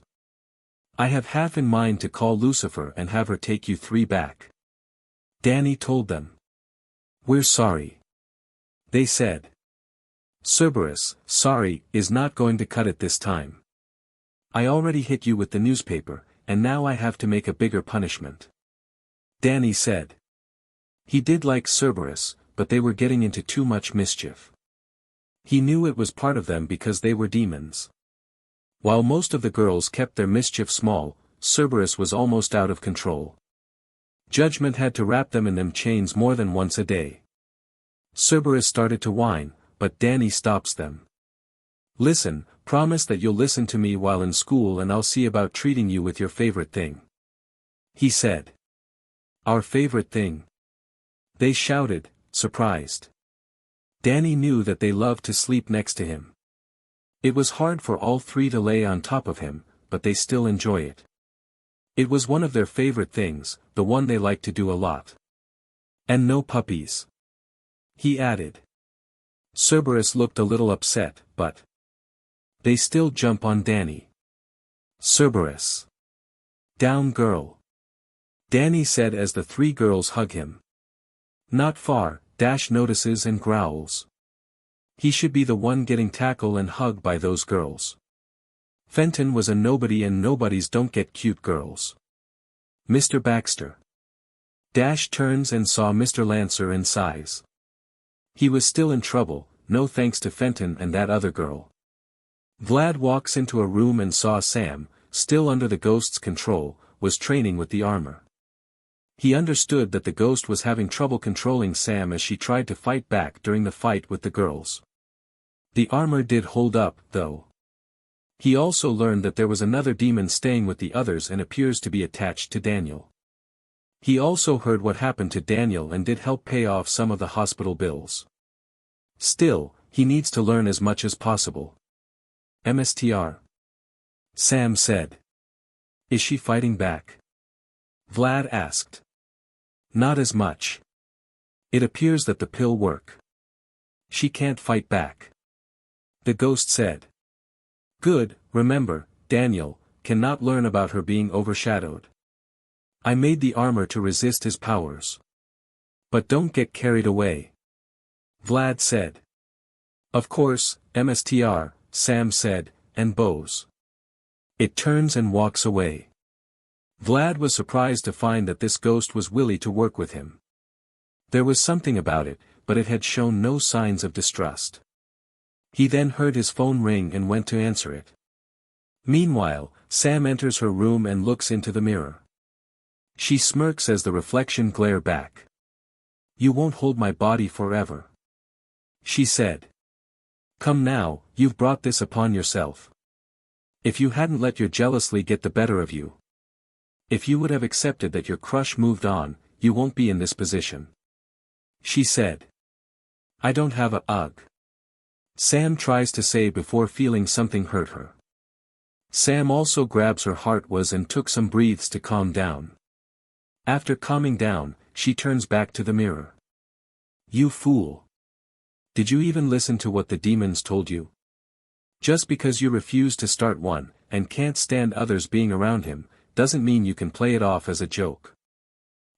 I have half in mind to call Lucifer and have her take you 3 back. Danny told them. We're sorry. They said. Cerberus, sorry, is not going to cut it this time. I already hit you with the newspaper, and now I have to make a bigger punishment. Danny said. He did like Cerberus, but they were getting into too much mischief. He knew it was part of them because they were demons. While most of the girls kept their mischief small, Cerberus was almost out of control. Judgement had to wrap them in them chains more than once a day. Cerberus started to whine, but Danny stops them. Listen, promise that you'll listen to me while in school and I'll see about treating you with your favorite thing. He said. Our favorite thing? They shouted, surprised. Danny knew that they loved to sleep next to him. It was hard for all 3 to lay on top of him, but they still enjoy it. It was one of their favorite things, the one they liked to do a lot. And no puppies. He added. Cerberus looked a little upset, but they still jump on Danny. Cerberus. Down girl. Danny said as the 3 girls hug him. Not far, Dash notices and growls. He should be the one getting tackled and hugged by those girls. Fenton was a nobody and nobodies don't get cute girls. Mr. Baxter. Dash turns and saw Mr. Lancer and sighs. He was still in trouble, no thanks to Fenton and that other girl. Vlad walks into a room and saw Sam, still under the ghost's control, was training with the armor. He understood that the ghost was having trouble controlling Sam as she tried to fight back during the fight with the girls. The armor did hold up, though. He also learned that there was another demon staying with the others and appears to be attached to Daniel. He also heard what happened to Daniel and did help pay off some of the hospital bills. Still, he needs to learn as much as possible. MSTR. Sam said. Is she fighting back? Vlad asked. Not as much. It appears that the pill work. She can't fight back. The ghost said. Good, remember, Daniel, cannot learn about her being overshadowed. I made the armor to resist his powers. But don't get carried away. Vlad said. Of course, MSTR, Sam said, and bows. It turns and walks away. Vlad was surprised to find that this ghost was willing to work with him. There was something about it, but it had shown no signs of distrust. He then heard his phone ring and went to answer it. Meanwhile, Sam enters her room and looks into the mirror. She smirks as the reflection glare back. You won't hold my body forever. She said. Come now, you've brought this upon yourself. If you hadn't let your jealousy get the better of you. If you would have accepted that your crush moved on, you won't be in this position. She said. I don't have a ugh. Sam tries to say before feeling something hurt her. Sam also grabs her heart was and took some breaths to calm down. After calming down, she turns back to the mirror. You fool. Did you even listen to what the demons told you? Just because you refuse to start one, and can't stand others being around him, doesn't mean you can play it off as a joke.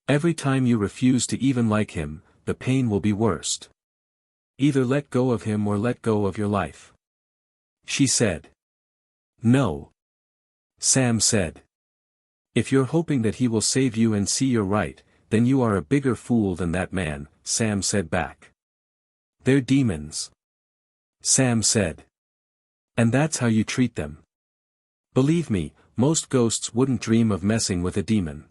Every time you refuse to even like him, the pain will be worst. Either let go of him or let go of your life. She said. No. Sam said. If you're hoping that he will save you and see you're right, then you are a bigger fool than that man, Sam said back. They're demons. Sam said. And that's how you treat them. Believe me, most ghosts wouldn't dream of messing with a demon.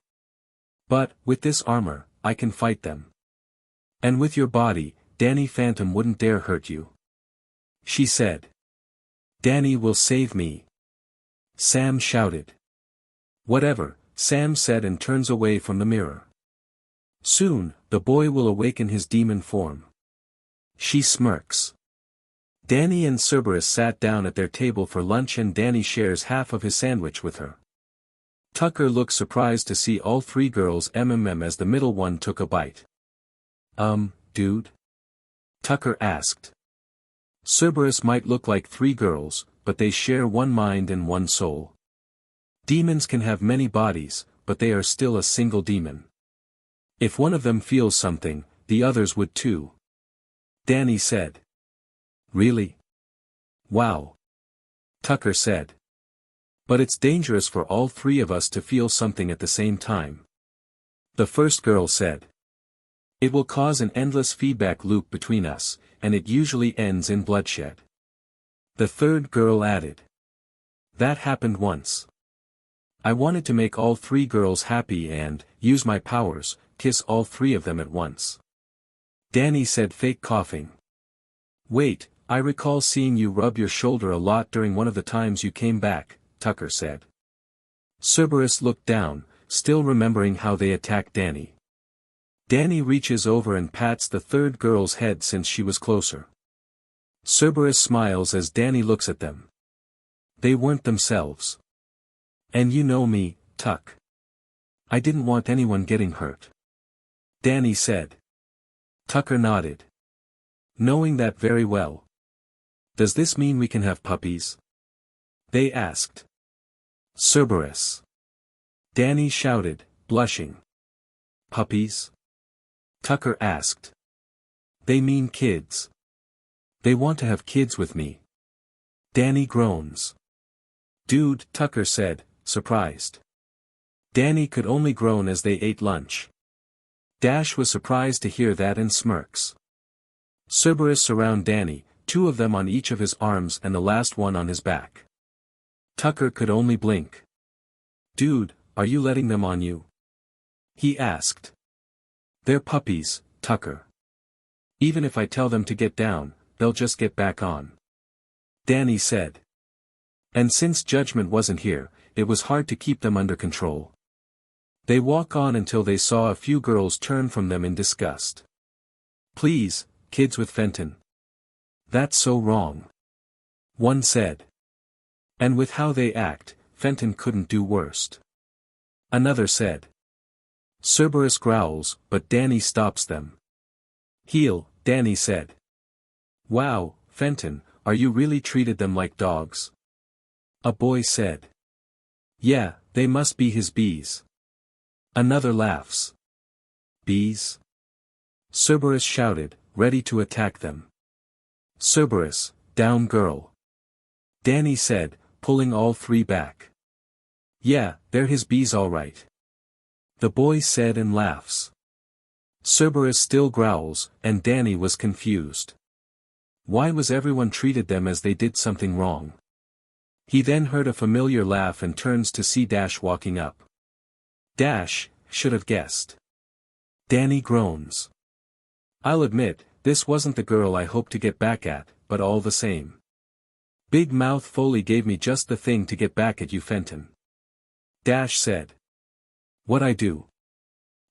But, with this armor, I can fight them. And with your body, dannyphantom wouldn't dare hurt you. She said. Danny will save me. Sam shouted. Whatever, Sam said and turns away from the mirror. Soon, the boy will awaken his demon form. She smirks. Danny and Cerberus sat down at their table for lunch and Danny shares half of his sandwich with her. Tucker looks surprised to see all three girls as the middle one took a bite. Dude? Tucker asked. Cerberus might look like three girls, but they share one mind and one soul. Demons can have many bodies, but they are still a single demon. If one of them feels something, the others would too. Danny said. Really? Wow. Tucker said. But it's dangerous for all three of us to feel something at the same time. The first girl said. It will cause an endless feedback loop between us, and it usually ends in bloodshed. The third girl added. That happened once. I wanted to make all three girls happy and, use my powers, kiss all three of them at once. Danny said, fake coughing. Wait, I recall seeing you rub your shoulder a lot during one of the times you came back, Tucker said. Cerberus looked down, still remembering how they attacked Danny. Danny reaches over and pats the third girl's head since she was closer. Cerberus smiles as Danny looks at them. They weren't themselves. And you know me, Tuck. I didn't want anyone getting hurt. Danny said. Tucker nodded. Knowing that very well. Does this mean we can have puppies? They asked. Cerberus. Danny shouted, blushing. Puppies? Tucker asked. They mean kids. They want to have kids with me. Danny groans. Dude, Tucker said, surprised. Danny could only groan as they ate lunch. Dash was surprised to hear that and smirks. Cerberus surround Danny, two of them on each of his arms and the last one on his back. Tucker could only blink. Dude, are you letting them on you? He asked. They're puppies, Tucker. Even if I tell them to get down, they'll just get back on. Danny said. And since Judgement wasn't here, it was hard to keep them under control. They walk on until they saw a few girls turn from them in disgust. Please, kids with Fenton. That's so wrong. One said. And with how they act, Fenton couldn't do worst. Another said. Cerberus growls, but Danny stops them. Heel, Danny said. Wow, Fenton, are you really treated them like dogs? A boy said. Yeah, they must be his bees. Another laughs. Bees? Cerberus shouted, ready to attack them. Cerberus, down girl. Danny said, pulling all three back. Yeah, they're his bees all right. The boy said and laughs. Cerberus still growls, and Danny was confused. Why was everyone treated them as they did something wrong? He then heard a familiar laugh and turns to see Dash walking up. Dash, should have guessed. Danny groans. I'll admit, this wasn't the girl I hoped to get back at, but all the same. Big Mouth Foley gave me just the thing to get back at you, Fenton. Dash said. What I do?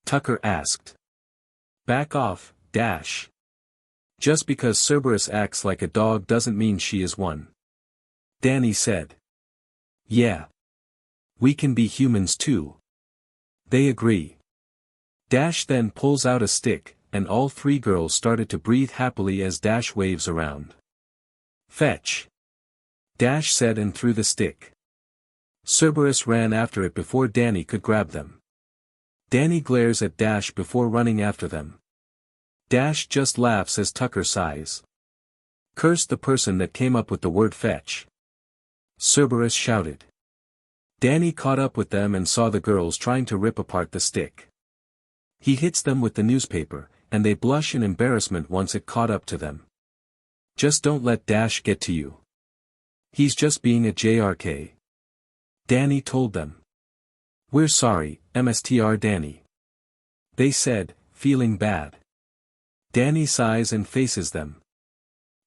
Tucker asked. Back off, Dash. Just because Cerberus acts like a dog doesn't mean she is one. Danny said. Yeah. We can be humans too. They agree. Dash then pulls out a stick, and all three girls started to breathe happily as Dash waves around. Fetch. Dash said and threw the stick. Cerberus ran after it before Danny could grab them. Danny glares at Dash before running after them. Dash just laughs as Tucker sighs. Curse the person that came up with the word fetch. Cerberus shouted. Danny caught up with them and saw the girls trying to rip apart the stick. He hits them with the newspaper, and they blush in embarrassment once it caught up to them. Just don't let Dash get to you. He's just being a JRK. Danny told them. We're sorry, Mstr Danny. They said, feeling bad. Danny sighs and faces them.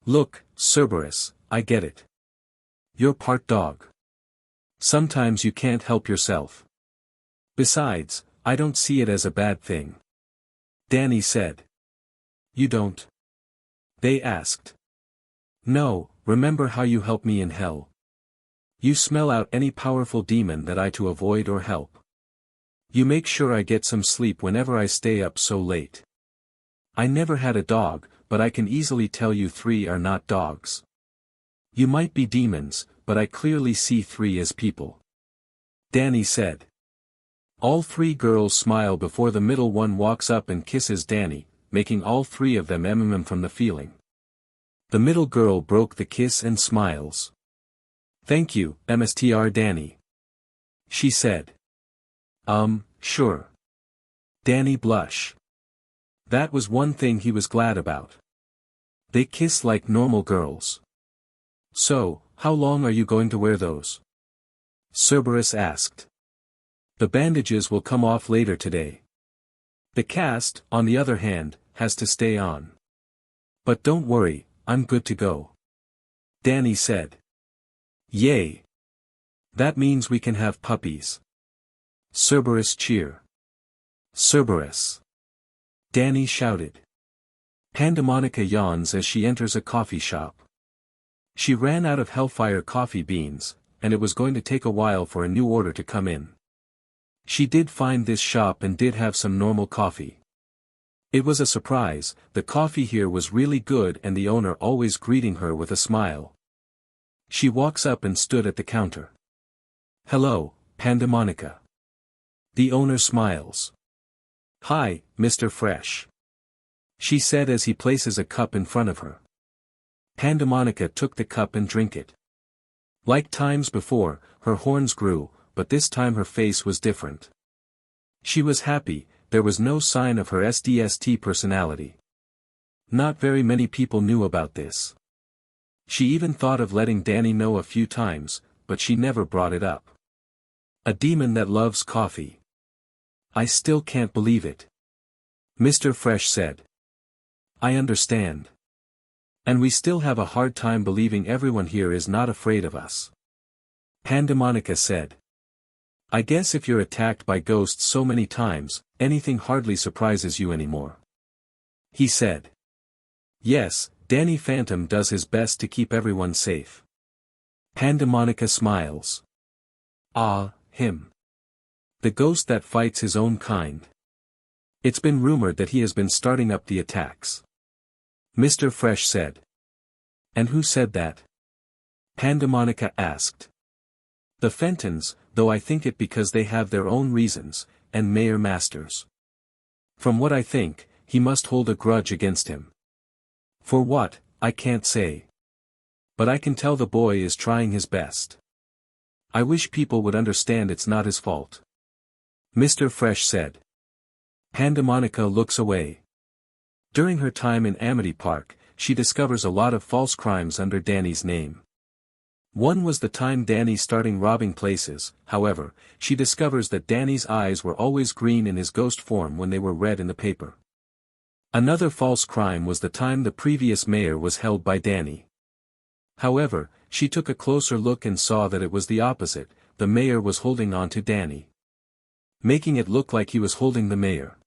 Look, Cerberus, I get it. You're part dog. Sometimes you can't help yourself. Besides, I don't see it as a bad thing. Danny said. You don't? They asked. No, remember how you helped me in hell? You smell out any powerful demon that I to avoid or help. You make sure I get some sleep whenever I stay up so late. I never had a dog, but I can easily tell you 3 are not dogs. You might be demons, but I clearly see 3 as people. Danny said. All 3 girls smile before the middle one walks up and kisses Danny, making all 3 of them from the feeling. The middle girl broke the kiss and smiles. Thank you, Mstr Danny. She said. Sure. Danny blush. That was one thing he was glad about. They kiss like normal girls. So, how long are you going to wear those? Cerberus asked. The bandages will come off later today. The cast, on the other hand, has to stay on. But don't worry, I'm good to go. Danny said. Yay. That means we can have puppies. Cerberus cheer. Cerberus. Danny shouted. Pandemonica yawns as she enters a coffee shop. She ran out of Hellfire coffee beans, and it was going to take a while for a new order to come in. She did find this shop and did have some normal coffee. It was a surprise, the coffee here was really good and the owner always greeting her with a smile. She walks up and stood at the counter. Hello, Pandemonica. The owner smiles. Hi, Mr. Fresh. She said as he places a cup in front of her. Pandemonica took the cup and drank it. Like times before, her horns grew, but this time her face was different. She was happy, there was no sign of her SDST personality. Not very many people knew about this. She even thought of letting Danny know a few times, but she never brought it up. A demon that loves coffee. I still can't believe it. Mr. Fresh said. I understand. And we still have a hard time believing everyone here is not afraid of us. Pandemonica said. I guess if you're attacked by ghosts so many times, anything hardly surprises you anymore. He said. Yes, dannyphantom does his best to keep everyone safe. Pandemonica smiles. Ah, him. The ghost that fights his own kind. It's been rumored that he has been starting up the attacks. Mr. Fresh said. And who said that? Pandemonica asked. The Fentons, though I think it because they have their own reasons, and Mayor Masters. From what I think, he must hold a grudge against him. For what, I can't say. But I can tell the boy is trying his best. I wish people would understand it's not his fault. Mr. Fresh said. Pandemonica looks away. During her time in Amity Park, she discovers a lot of false crimes under Danny's name. One was the time Danny starting robbing places, however, she discovers that Danny's eyes were always green in his ghost form when they were red in the paper. Another false crime was the time the previous mayor was held by Danny. However, she took a closer look and saw that it was the opposite, the mayor was holding on to Danny. Making it look like he was holding the mayor.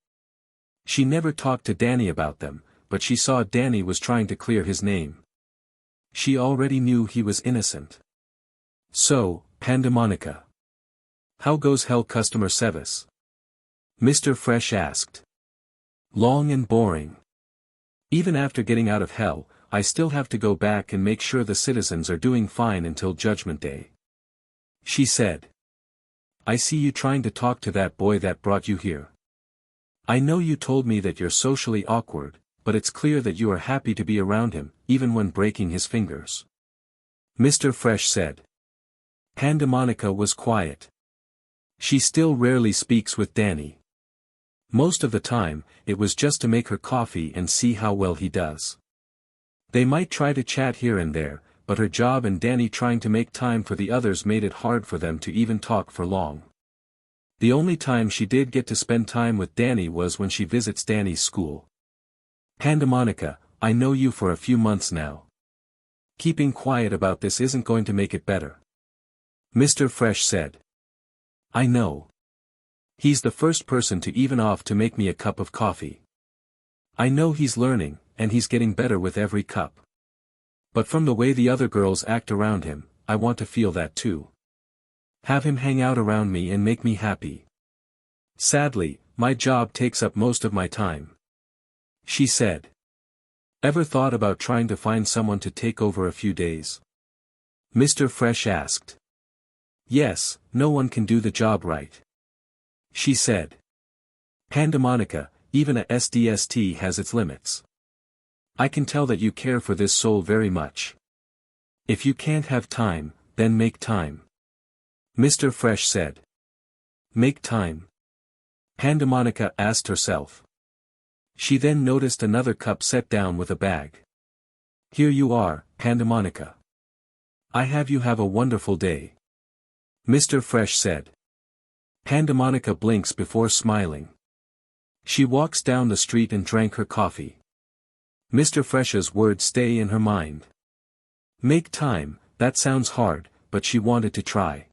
She never talked to Danny about them, but she saw Danny was trying to clear his name. She already knew he was innocent. So, Pandemonica. How goes Hell customer service? Mr. Fresh asked. Long and boring. Even after getting out of Hell, I still have to go back and make sure the citizens are doing fine until Judgment Day. She said. I see you trying to talk to that boy that brought you here. I know you told me that you're socially awkward, but it's clear that you are happy to be around him, even when breaking his fingers. Mr. Fresh said. Pandemonica was quiet. She still rarely speaks with Danny. Most of the time, it was just to make her coffee and see how well he does. They might try to chat here and there, but her job and Danny trying to make time for the others made it hard for them to even talk for long. The only time she did get to spend time with Danny was when she visits Danny's school. Pandemonica, I know you for a few months now. Keeping quiet about this isn't going to make it better. Mr. Fresh said. I know. He's the first person to even offer to make me a cup of coffee. I know he's learning, and he's getting better with every cup. But from the way the other girls act around him, I want to feel that too. Have him hang out around me and make me happy. Sadly, my job takes up most of my time. She said. Ever thought about trying to find someone to take over a few days? Mr. Fresh asked. Yes, no one can do the job right. She said. Pandemonica, even a SDST has its limits. I can tell that you care for this soul very much. If you can't have time, then make time. Mr. Fresh said. Make time? Pandemonica asked herself. She then noticed another cup set down with a bag. Here you are, Pandemonica. I have you have a wonderful day. Mr. Fresh said. Pandemonica blinks before smiling. She walks down the street and drank her coffee. Mr. Fresh's words stay in her mind. Make time, that sounds hard, but she wanted to try.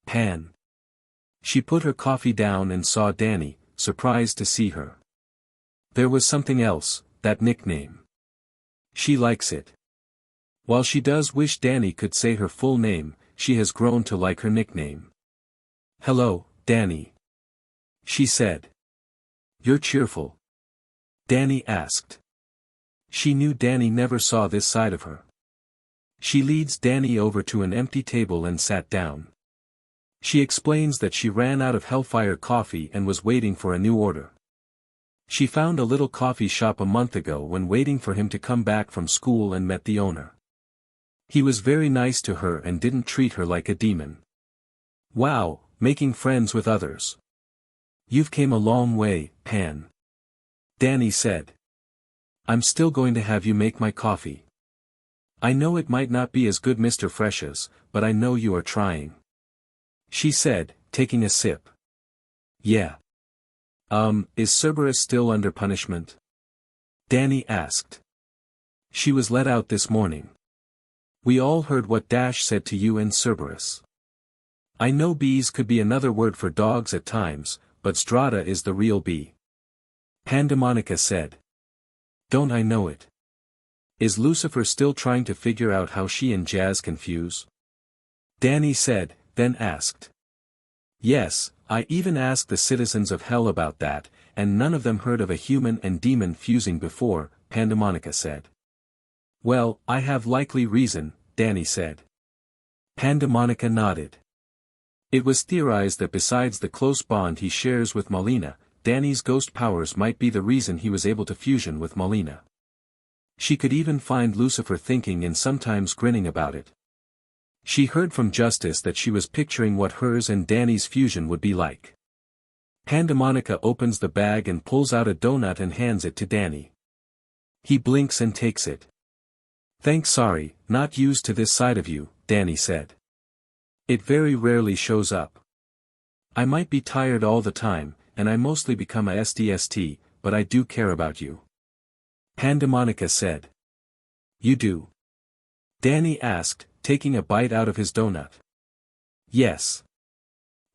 Pan. She put her coffee down and saw Danny, surprised to see her. There was something else, that nickname. She likes it. While she does wish Danny could say her full name, she has grown to like her nickname. Hello, Danny. She said. You're cheerful. Danny asked. She knew Danny never saw this side of her. She leads Danny over to an empty table and sat down. She explains that she ran out of Hellfire coffee and was waiting for a new order. She found a little coffee shop a month ago when waiting for him to come back from school and met the owner. He was very nice to her and didn't treat her like a demon. Wow, making friends with others. You've came a long way, Pan. Danny said. I'm still going to have you make my coffee. I know it might not be as good Mr. Fresh's, but I know you are trying. She said, taking a sip. Yeah. Is Cerberus still under punishment? Danny asked. She was let out this morning. We all heard what Dash said to you and Cerberus. I know bees could be another word for dogs at times, but Strata is the real bee. Pandemonica said. Don't I know it? Is Lucifer still trying to figure out how she and Jazz confuse? Danny said, then asked. Yes, I even asked the citizens of Hell about that, and none of them heard of a human and demon fusing before, Pandemonica said. Well, I have likely reason, Danny said. Pandemonica nodded. It was theorized that besides the close bond he shares with Malina, Danny's ghost powers might be the reason he was able to fusion with Malina. She could even find Lucifer thinking and sometimes grinning about it. She heard from Justice that she was picturing what hers and Danny's fusion would be like. Pandemonica opens the bag and pulls out a donut and hands it to Danny. He blinks and takes it. Thanks, sorry, not used to this side of you, Danny said. It very rarely shows up. I might be tired all the time, and I mostly become a SDST, but I do care about you. Pandemonica said. You do? Danny asked, taking a bite out of his donut. Yes.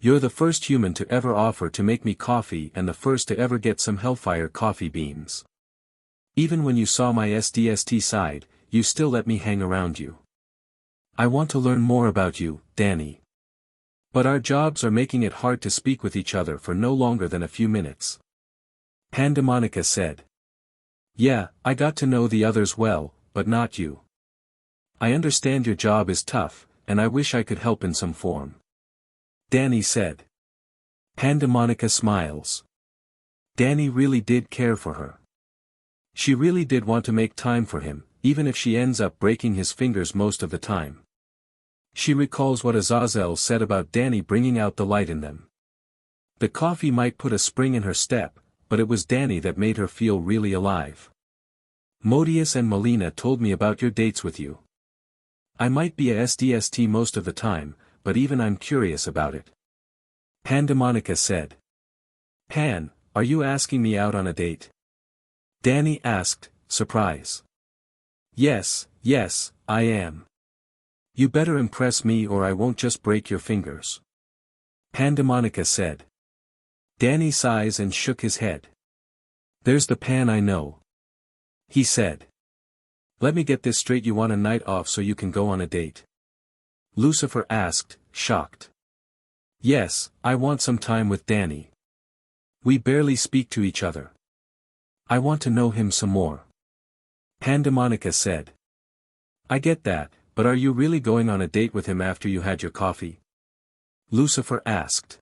You're the first human to ever offer to make me coffee and the first to ever get some Hellfire coffee beans. Even when you saw my SDST side, you still let me hang around you. I want to learn more about you, Danny. But our jobs are making it hard to speak with each other for no longer than a few minutes. Pandemonica said. Yeah, I got to know the others well, but not you. I understand your job is tough, and I wish I could help in some form. Danny said. Pandemonica smiles. Danny really did care for her. She really did want to make time for him, even if she ends up breaking his fingers most of the time. She recalls what Azazel said about Danny bringing out the light in them. The coffee might put a spring in her step, but it was Danny that made her feel really alive. Modius and Malina told me about your dates with you. I might be a SDST most of the time, but even I'm curious about it. Pandemonica said. Pan, are you asking me out on a date? Danny asked, surprise. Yes, I am. You better impress me or I won't just break your fingers. Pandemonica said. Danny sighs and shook his head. There's the Pan I know. He said. Let me get this straight, you want a night off so you can go on a date? Lucifer asked, shocked. Yes, I want some time with Danny. We barely speak to each other. I want to know him some more. Pandemonica said. I get that, but are you really going on a date with him after you had your coffee? Lucifer asked.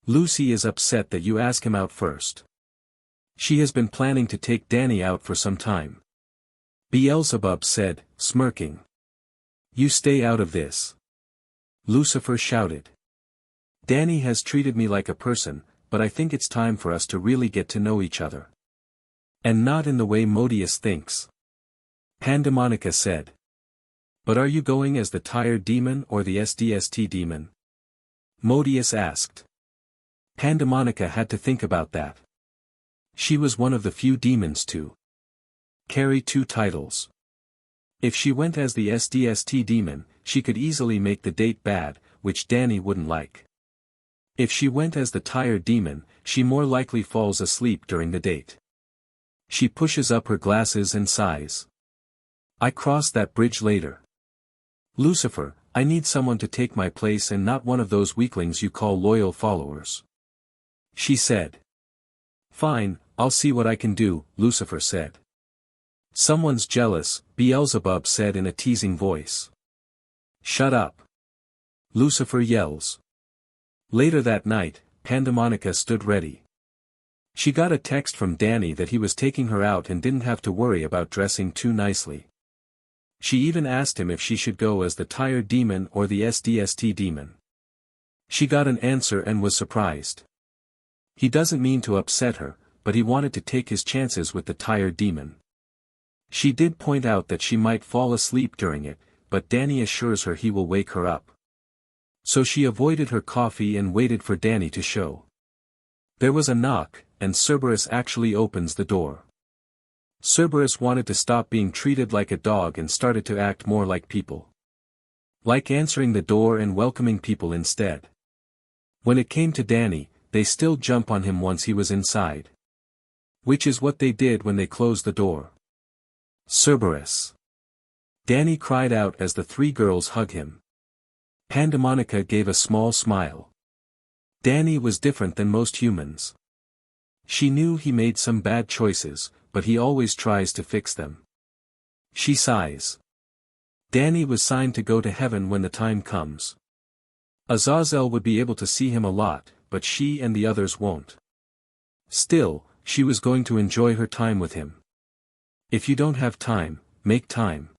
Lucy is upset that you ask him out first. She has been planning to take Danny out for some time. Beelzebub said, smirking. You stay out of this. Lucifer shouted. Danny has treated me like a person, but I think it's time for us to really get to know each other. And not in the way Modius thinks. Pandemonica said. But are you going as the tired demon or the SDST demon? Modius asked. Pandemonica had to think about that. She was one of the few demons to carry two titles. If she went as the SDST demon, she could easily make the date bad, which Danny wouldn't like. If she went as the tired demon, she more likely falls asleep during the date. She pushes up her glasses and sighs. I cross that bridge later. Lucifer, I need someone to take my place and not one of those weaklings you call loyal followers. She said. Fine, I'll see what I can do, Lucifer said. Someone's jealous, Beelzebub said in a teasing voice. Shut up. Lucifer yells. Later that night, Pandemonica stood ready. She got a text from Danny that he was taking her out and didn't have to worry about dressing too nicely. She even asked him if she should go as the tired demon or the SDST demon. She got an answer and was surprised. He doesn't mean to upset her, but he wanted to take his chances with the tired demon. She did point out that she might fall asleep during it, but Danny assures her he will wake her up. So she avoided her coffee and waited for Danny to show. There was a knock, and Cerberus actually opens the door. Cerberus wanted to stop being treated like a dog and started to act more like people. Like answering the door and welcoming people instead. When it came to Danny, they still jump on him once he was inside. Which is what they did when they closed the door. Cerberus. Danny cried out as the three girls hug him. Pandemonica gave a small smile. Danny was different than most humans. She knew he made some bad choices, but he always tries to fix them. She sighs. Danny was signed to go to heaven when the time comes. Azazel would be able to see him a lot, but she and the others won't. Still, she was going to enjoy her time with him. If you don't have time, make time.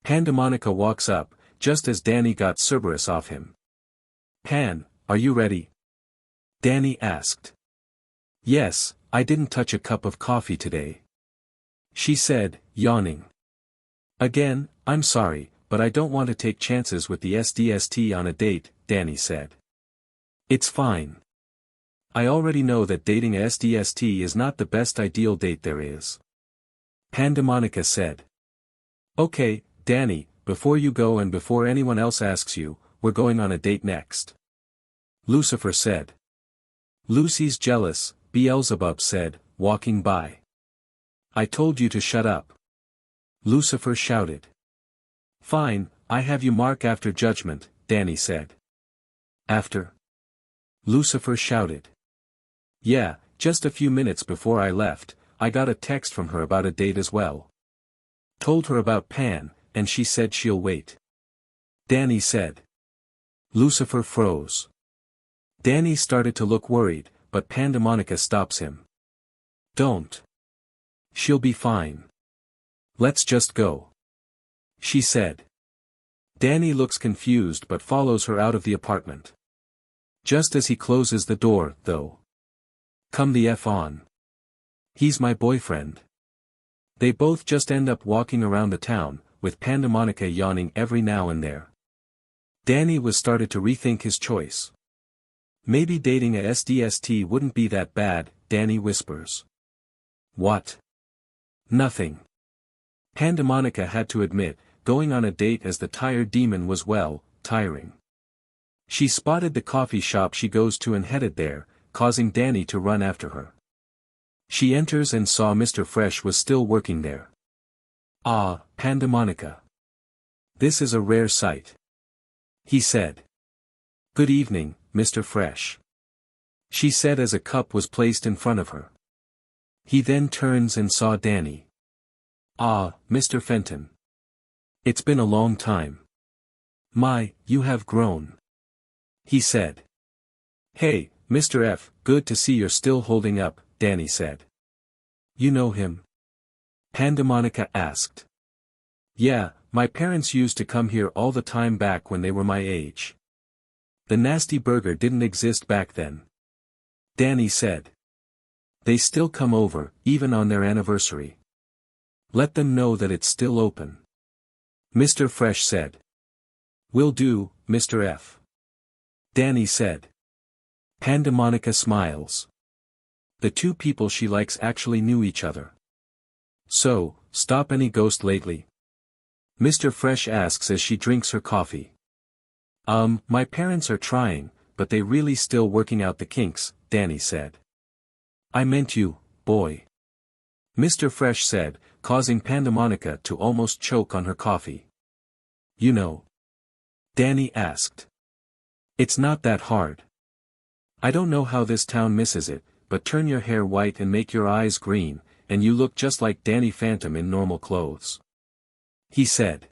Pandemonica walks up, just as Danny got Cerberus off him. Pan, are you ready? Danny asked. Yes, I didn't touch a cup of coffee today. She said, yawning. Again, I'm sorry, but I don't want to take chances with the SDST on a date, Danny said. It's fine. I already know that dating a SDST is not the best ideal date there is. Pandemonica said. Okay, Danny, before you go and before anyone else asks you, we're going on a date next. Lucifer said. Lucy's jealous, Beelzebub said, walking by. I told you to shut up. Lucifer shouted. Fine, I have you mark after Judgement, Danny said. After? Lucifer shouted. Yeah, just a few minutes before I left, I got a text from her about a date as well. Told her about Pan, and she said she'll wait. Danny said. Lucifer froze. Danny started to look worried, but Pandemonica stops him. Don't. She'll be fine. Let's just go. She said. Danny looks confused but follows her out of the apartment. Just as he closes the door, though. Come the F on. He's my boyfriend. They both just end up walking around the town, with Pandemonica yawning every now and then. Danny was started to rethink his choice. Maybe dating a SDST wouldn't be that bad, Danny whispers. What? Nothing. Pandemonica had to admit, going on a date as the tired demon was tiring. She spotted the coffee shop she goes to and headed there, causing Danny to run after her. She enters and saw Mr. Fresh was still working there. Ah, Pandemonica. This is a rare sight. He said. Good evening, Mr. Fresh. She said as a cup was placed in front of her. He then turns and saw Danny. Ah, Mr. Fenton. It's been a long time. My, you have grown. He said. Hey, Mr. F, good to see you're still holding up, Danny said. You know him? Pandemonica asked. Yeah, my parents used to come here all the time back when they were my age. The nasty burger didn't exist back then. Danny said. They still come over, even on their anniversary. Let them know that it's still open. Mr. Fresh said. Will do, Mr. F. Danny said. Pandemonica smiles. The two people she likes actually knew each other. So, stop any ghost lately? Mr. Fresh asks as she drinks her coffee. My parents are trying, but they really still working out the kinks, Danny said. I meant you, boy. Mr. Fresh said, causing Pandemonica to almost choke on her coffee. You know. Danny asked. It's not that hard. I don't know how this town misses it, but turn your hair white and make your eyes green, and you look just like dannyphantom in normal clothes. He said.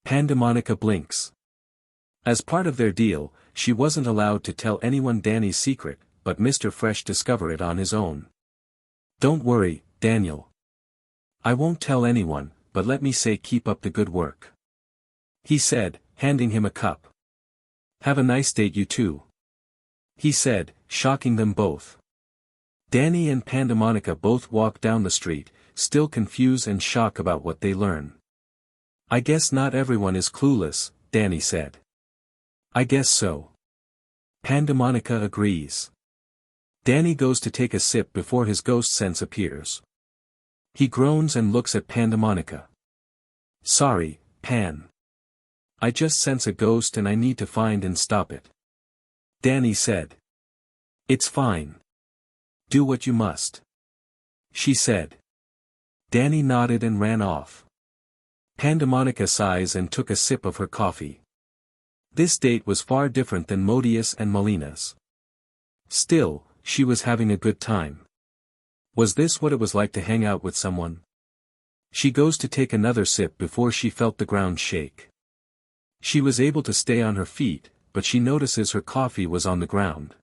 Pandemonica blinks. As part of their deal, she wasn't allowed to tell anyone Danny's secret, but Mr. Fresh discovered it on his own. Don't worry, Daniel. I won't tell anyone, but let me say keep up the good work. He said, handing him a cup. Have a nice date you too. He said, shocking them both. Danny and Pandemonica both walk down the street, still confused and shocked about what they learn. I guess not everyone is clueless, Danny said. I guess so. Pandemonica agrees. Danny goes to take a sip before his ghost sense appears. He groans and looks at Pandemonica. Sorry, Pan. I just sense a ghost and I need to find and stop it. Danny said. It's fine. Do what you must. She said. Danny nodded and ran off. Pandemonica sighs and took a sip of her coffee. This date was far different than Modius and Malina's. Still, she was having a good time. Was this what it was like to hang out with someone? She goes to take another sip before she felt the ground shake. She was able to stay on her feet, but she notices her coffee was on the ground.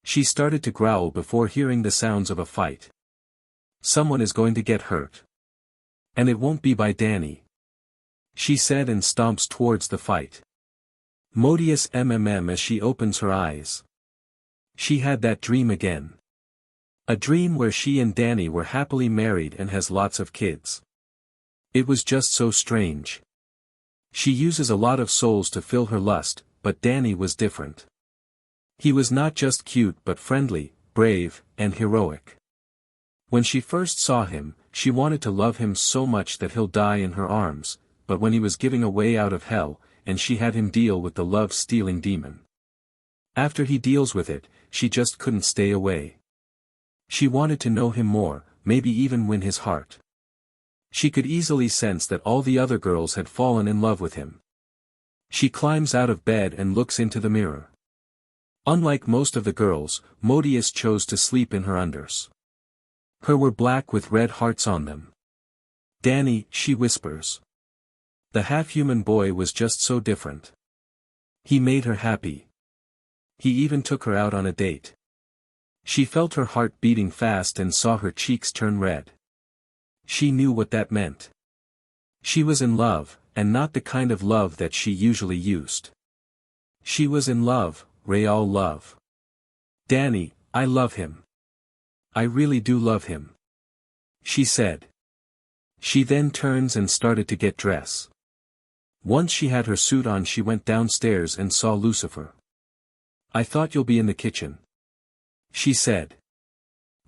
She started to growl before hearing the sounds of a fight. Someone is going to get hurt. And it won't be by Danny. She said and stomps towards the fight. Modius as she opens her eyes. She had that dream again. A dream where she and Danny were happily married and has lots of kids. It was just so strange. She uses a lot of souls to fill her lust, but Danny was different. He was not just cute but friendly, brave, and heroic. When she first saw him, she wanted to love him so much that he'll die in her arms, but when he was giving a way out of hell, and she had him deal with the love-stealing demon. After he deals with it, she just couldn't stay away. She wanted to know him more, maybe even win his heart. She could easily sense that all the other girls had fallen in love with him. She climbs out of bed and looks into the mirror. Unlike most of the girls, Modius chose to sleep in her unders. Her were black with red hearts on them. Danny, she whispers. The half-human boy was just so different. He made her happy. He even took her out on a date. She felt her heart beating fast and saw her cheeks turn red. She knew what that meant. She was in love, and not the kind of love that she usually used. She was in love, real love. Danny, I love him. I really do love him. She said. She then turns and started to get dressed. Once she had her suit on, she went downstairs and saw Lucifer. "I thought you'll be in the kitchen," she said.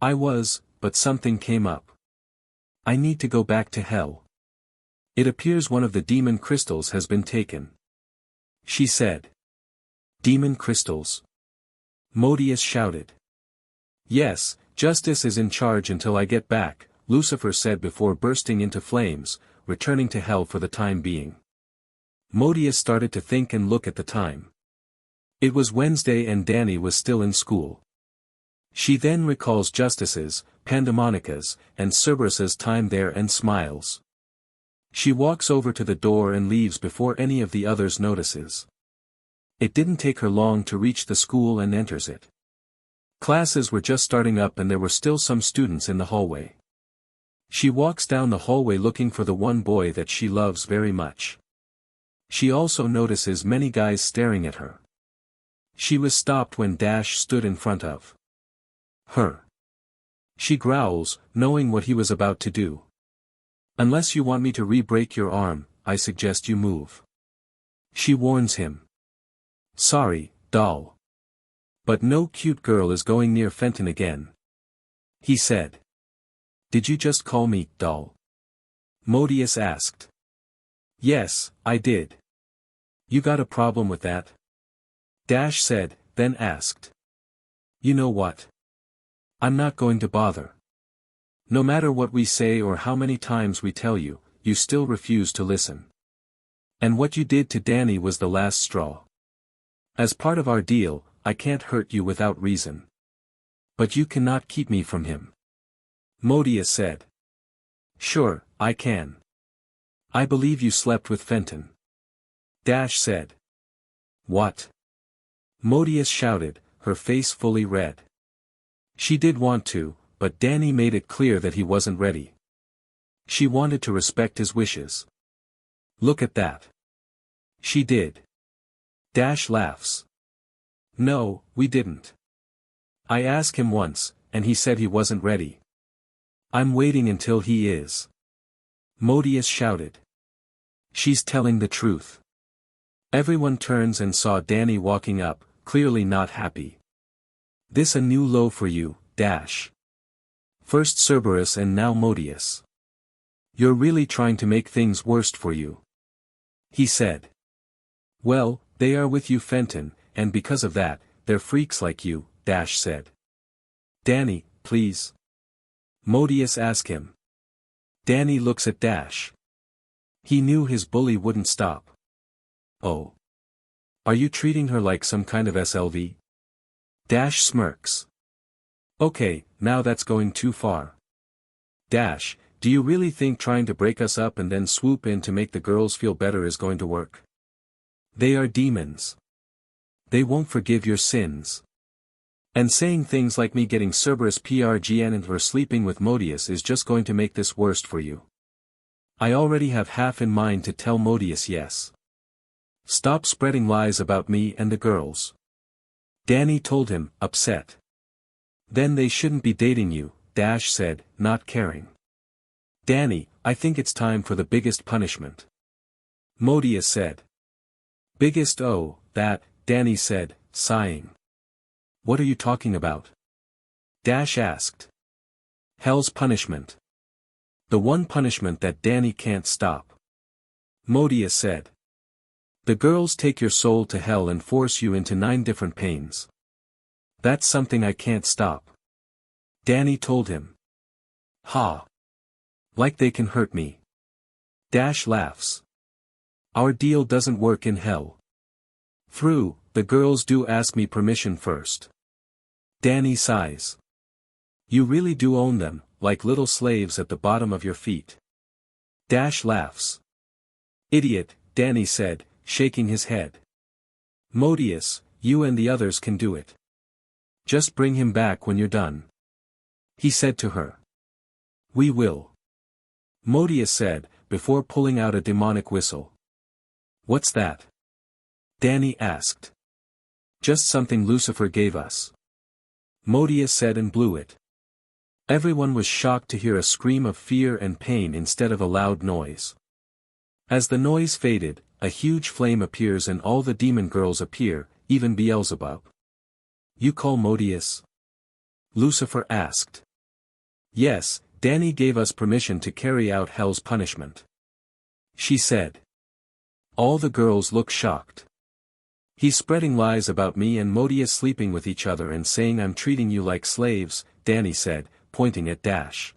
"I was, but something came up. I need to go back to hell. It appears one of the demon crystals has been taken," she said. "Demon crystals?" Modius shouted. "Yes, Justice is in charge until I get back," Lucifer said before bursting into flames, returning to hell for the time being. Modius started to think and look at the time. It was Wednesday and Danny was still in school. She then recalls Justice's, Pandemonica's, and Cerberus's time there and smiles. She walks over to the door and leaves before any of the others notices. It didn't take her long to reach the school and enters it. Classes were just starting up and there were still some students in the hallway. She walks down the hallway looking for the one boy that she loves very much. She also notices many guys staring at her. She was stopped when Dash stood in front of her. She growls, knowing what he was about to do. "Unless you want me to re-break your arm, I suggest you move," she warns him. "Sorry, doll. But no cute girl is going near Fenton again," he said. "Did you just call me, doll?" Modius asked. "Yes, I did. You got a problem with that?" Dash said, then asked. "You know what? I'm not going to bother. No matter what we say or how many times we tell you, you still refuse to listen. And what you did to Danny was the last straw. As part of our deal, I can't hurt you without reason. But you cannot keep me from him." Modius said. "Sure, I can. I believe you slept with Fenton." Dash said. "What?" Modius shouted, her face fully red. She did want to, but Danny made it clear that he wasn't ready. She wanted to respect his wishes. "Look at that." She did. Dash laughs. "No, we didn't. I asked him once, and he said he wasn't ready. I'm waiting until he is." Modius shouted. "She's telling the truth." Everyone turns and saw Danny walking up, clearly not happy. "This a new low for you, Dash. First Cerberus and now Modius. You're really trying to make things worse for you," he said. "Well, they are with you, Fenton, and because of that, they're freaks like you," Dash said. "Danny, please?" Modius asked him. Danny looks at Dash. He knew his bully wouldn't stop. "Oh. Are you treating her like some kind of SLV?" Dash smirks. "Okay, now that's going too far. Dash, do you really think trying to break us up and then swoop in to make the girls feel better is going to work? They are demons. They won't forgive your sins. And saying things like me getting Cerberus PRGN and her sleeping with Modius is just going to make this worse for you. I already have half in mind to tell Modius yes. Stop spreading lies about me and the girls." Danny told him, upset. "Then they shouldn't be dating you," Dash said, not caring. "Danny, I think it's time for the biggest punishment," Modius said. "Biggest? Oh, that," Danny said, sighing. "What are you talking about?" Dash asked. "Hell's punishment. The one punishment that Danny can't stop," Modius said. "The girls take your soul to hell and force you into 9 different pains. That's something I can't stop," Danny told him. "Ha! Like they can hurt me." Dash laughs. "Our deal doesn't work in hell. Through, the girls do ask me permission first." Danny sighs. "You really do own them, like little slaves at the bottom of your feet." Dash laughs. "Idiot," Danny said, shaking his head. "Modius, you and the others can do it. Just bring him back when you're done," he said to her. "We will," Modius said, before pulling out a demonic whistle. "What's that?" Danny asked. "Just something Lucifer gave us," Modius said and blew it. Everyone was shocked to hear a scream of fear and pain instead of a loud noise. As the noise faded, a huge flame appears and all the demon girls appear, even Beelzebub. "You call Modius?" Lucifer asked. "Yes, Danny gave us permission to carry out hell's punishment," she said. All the girls look shocked. "He's spreading lies about me and Modius sleeping with each other and saying I'm treating you like slaves," Danny said, pointing at Dash.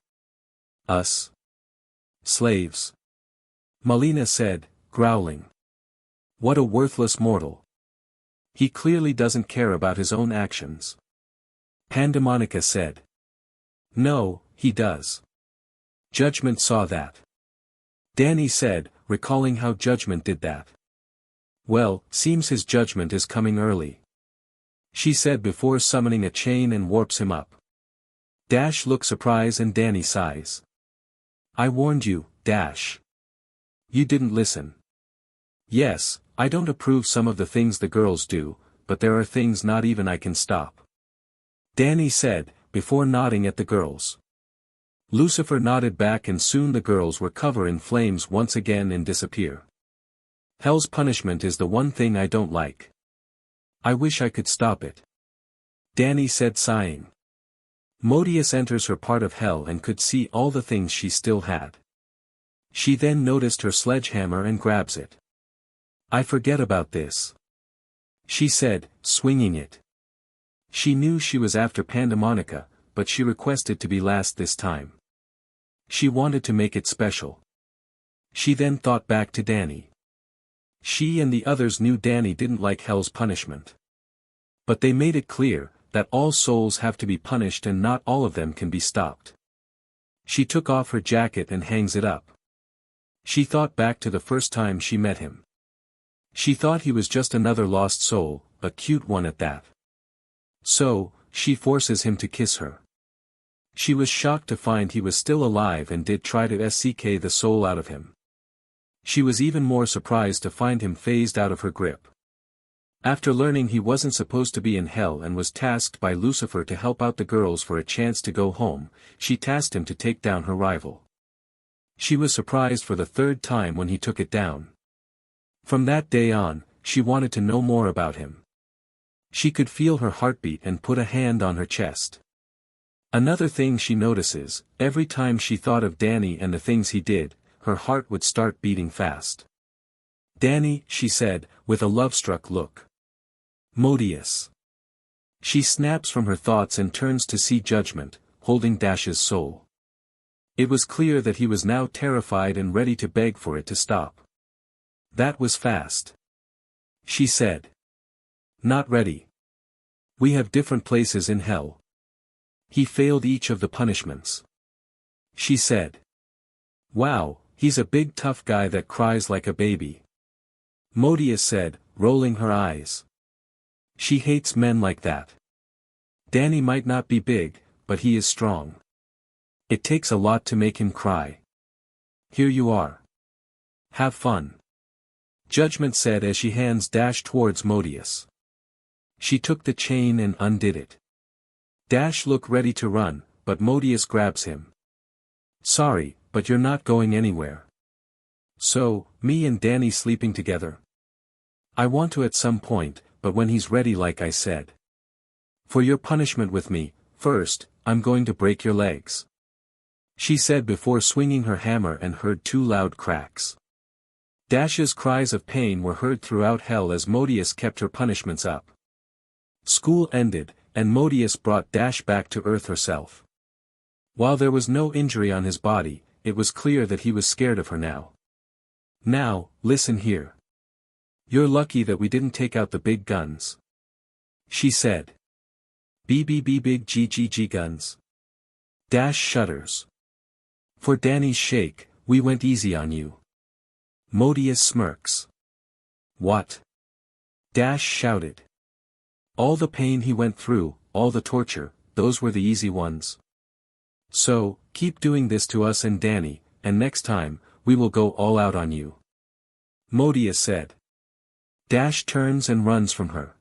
"Us? Slaves?" Malina said, growling. "What a worthless mortal. He clearly doesn't care about his own actions." Pandemonica said. "No, he does. Judgement saw that." Danny said, recalling how Judgement did that. "Well, seems his judgment is coming early," she said before summoning a chain and warps him up. Dash looks surprised and Danny sighs. "I warned you, Dash. You didn't listen." "Yes, I don't approve some of the things the girls do, but there are things not even I can stop," Danny said, before nodding at the girls. Lucifer nodded back and soon the girls were covered in flames once again and disappear. "Hell's punishment is the one thing I don't like. I wish I could stop it," Danny said sighing. Modius enters her part of hell and could see all the things she still had. She then noticed her sledgehammer and grabs it. "I forget about this," she said, swinging it. She knew she was after Pandemonica, but she requested to be last this time. She wanted to make it special. She then thought back to Danny. She and the others knew Danny didn't like hell's punishment. But they made it clear that all souls have to be punished and not all of them can be stopped. She took off her jacket and hangs it up. She thought back to the first time she met him. She thought he was just another lost soul, a cute one at that. So, she forces him to kiss her. She was shocked to find he was still alive and did try to suck the soul out of him. She was even more surprised to find him phased out of her grip. After learning he wasn't supposed to be in hell and was tasked by Lucifer to help out the girls for a chance to go home, she tasked him to take down her rival. She was surprised for the third time when he took it down. From that day on, she wanted to know more about him. She could feel her heartbeat and put a hand on her chest. Another thing she notices, every time she thought of Danny and the things he did, her heart would start beating fast. "Danny," she said, with a love-struck look. "Modius." She snaps from her thoughts and turns to see Judgement, holding Dash's soul. It was clear that he was now terrified and ready to beg for it to stop. "That was fast," she said. "Not ready. We have different places in hell. He failed each of the punishments," she said. "Wow, he's a big tough guy that cries like a baby," Modius said, rolling her eyes. "She hates men like that. Danny might not be big, but he is strong. It takes a lot to make him cry. Here you are. Have fun," Judgement said as she hands Dash towards Modius. She took the chain and undid it. Dash looked ready to run, but Modius grabs him. "Sorry, but you're not going anywhere. So, me and Danny sleeping together? I want to at some point, but when he's ready like I said. For your punishment with me, first, I'm going to break your legs," she said before swinging her hammer and heard two loud cracks. Dash's cries of pain were heard throughout hell as Modius kept her punishments up. School ended, and Modius brought Dash back to Earth herself. While there was no injury on his body, it was clear that he was scared of her now. "Now, listen here. You're lucky that we didn't take out the big guns," she said. "BBB big GGG guns." Dash shudders. "For Danny's shake, we went easy on you." Modius smirks. "What?" Dash shouted. "All the pain he went through, all the torture, those were the easy ones. So, keep doing this to us and Danny, and next time, we will go all out on you," Modius said. Dash turns and runs from her.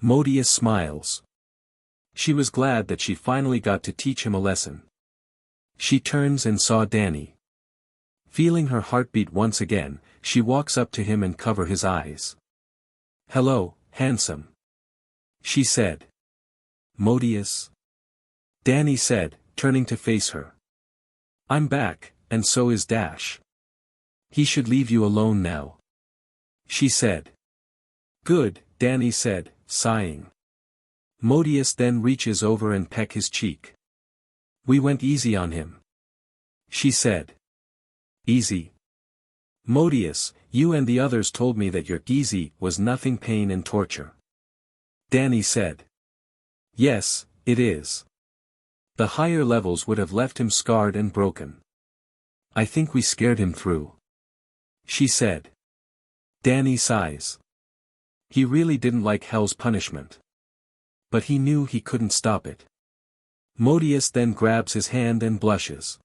Modius smiles. She was glad that she finally got to teach him a lesson. She turns and saw Danny. Feeling her heartbeat once again, she walks up to him and covers his eyes. "Hello, handsome," she said. "Modius?" Danny said, turning to face her. "I'm back, and so is Dash. He should leave you alone now," she said. "Good," Danny said, sighing. Modius then reaches over and peck his cheek. "We went easy on him," she said. "Easy?" "Modius, you and the others told me that your easy was nothing pain and torture," Danny said. "Yes, it is. The higher levels would have left him scarred and broken. I think we scared him through," she said. Danny sighs. He really didn't like Hell's punishment. But he knew he couldn't stop it. Modius then grabs his hand and blushes.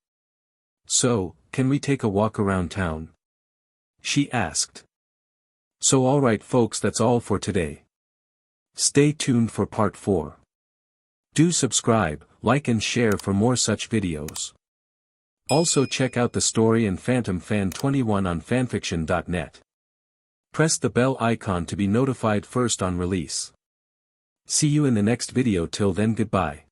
"So, can we take a walk around town?" she asked. So alright folks, that's all for today. Stay tuned for part 4. Do subscribe, like and share for more such videos. Also check out the story and Phantom Fan 21 on FANFICTIONnet. Press the bell icon to be notified first on release. See you in the next video. Till then, goodbye.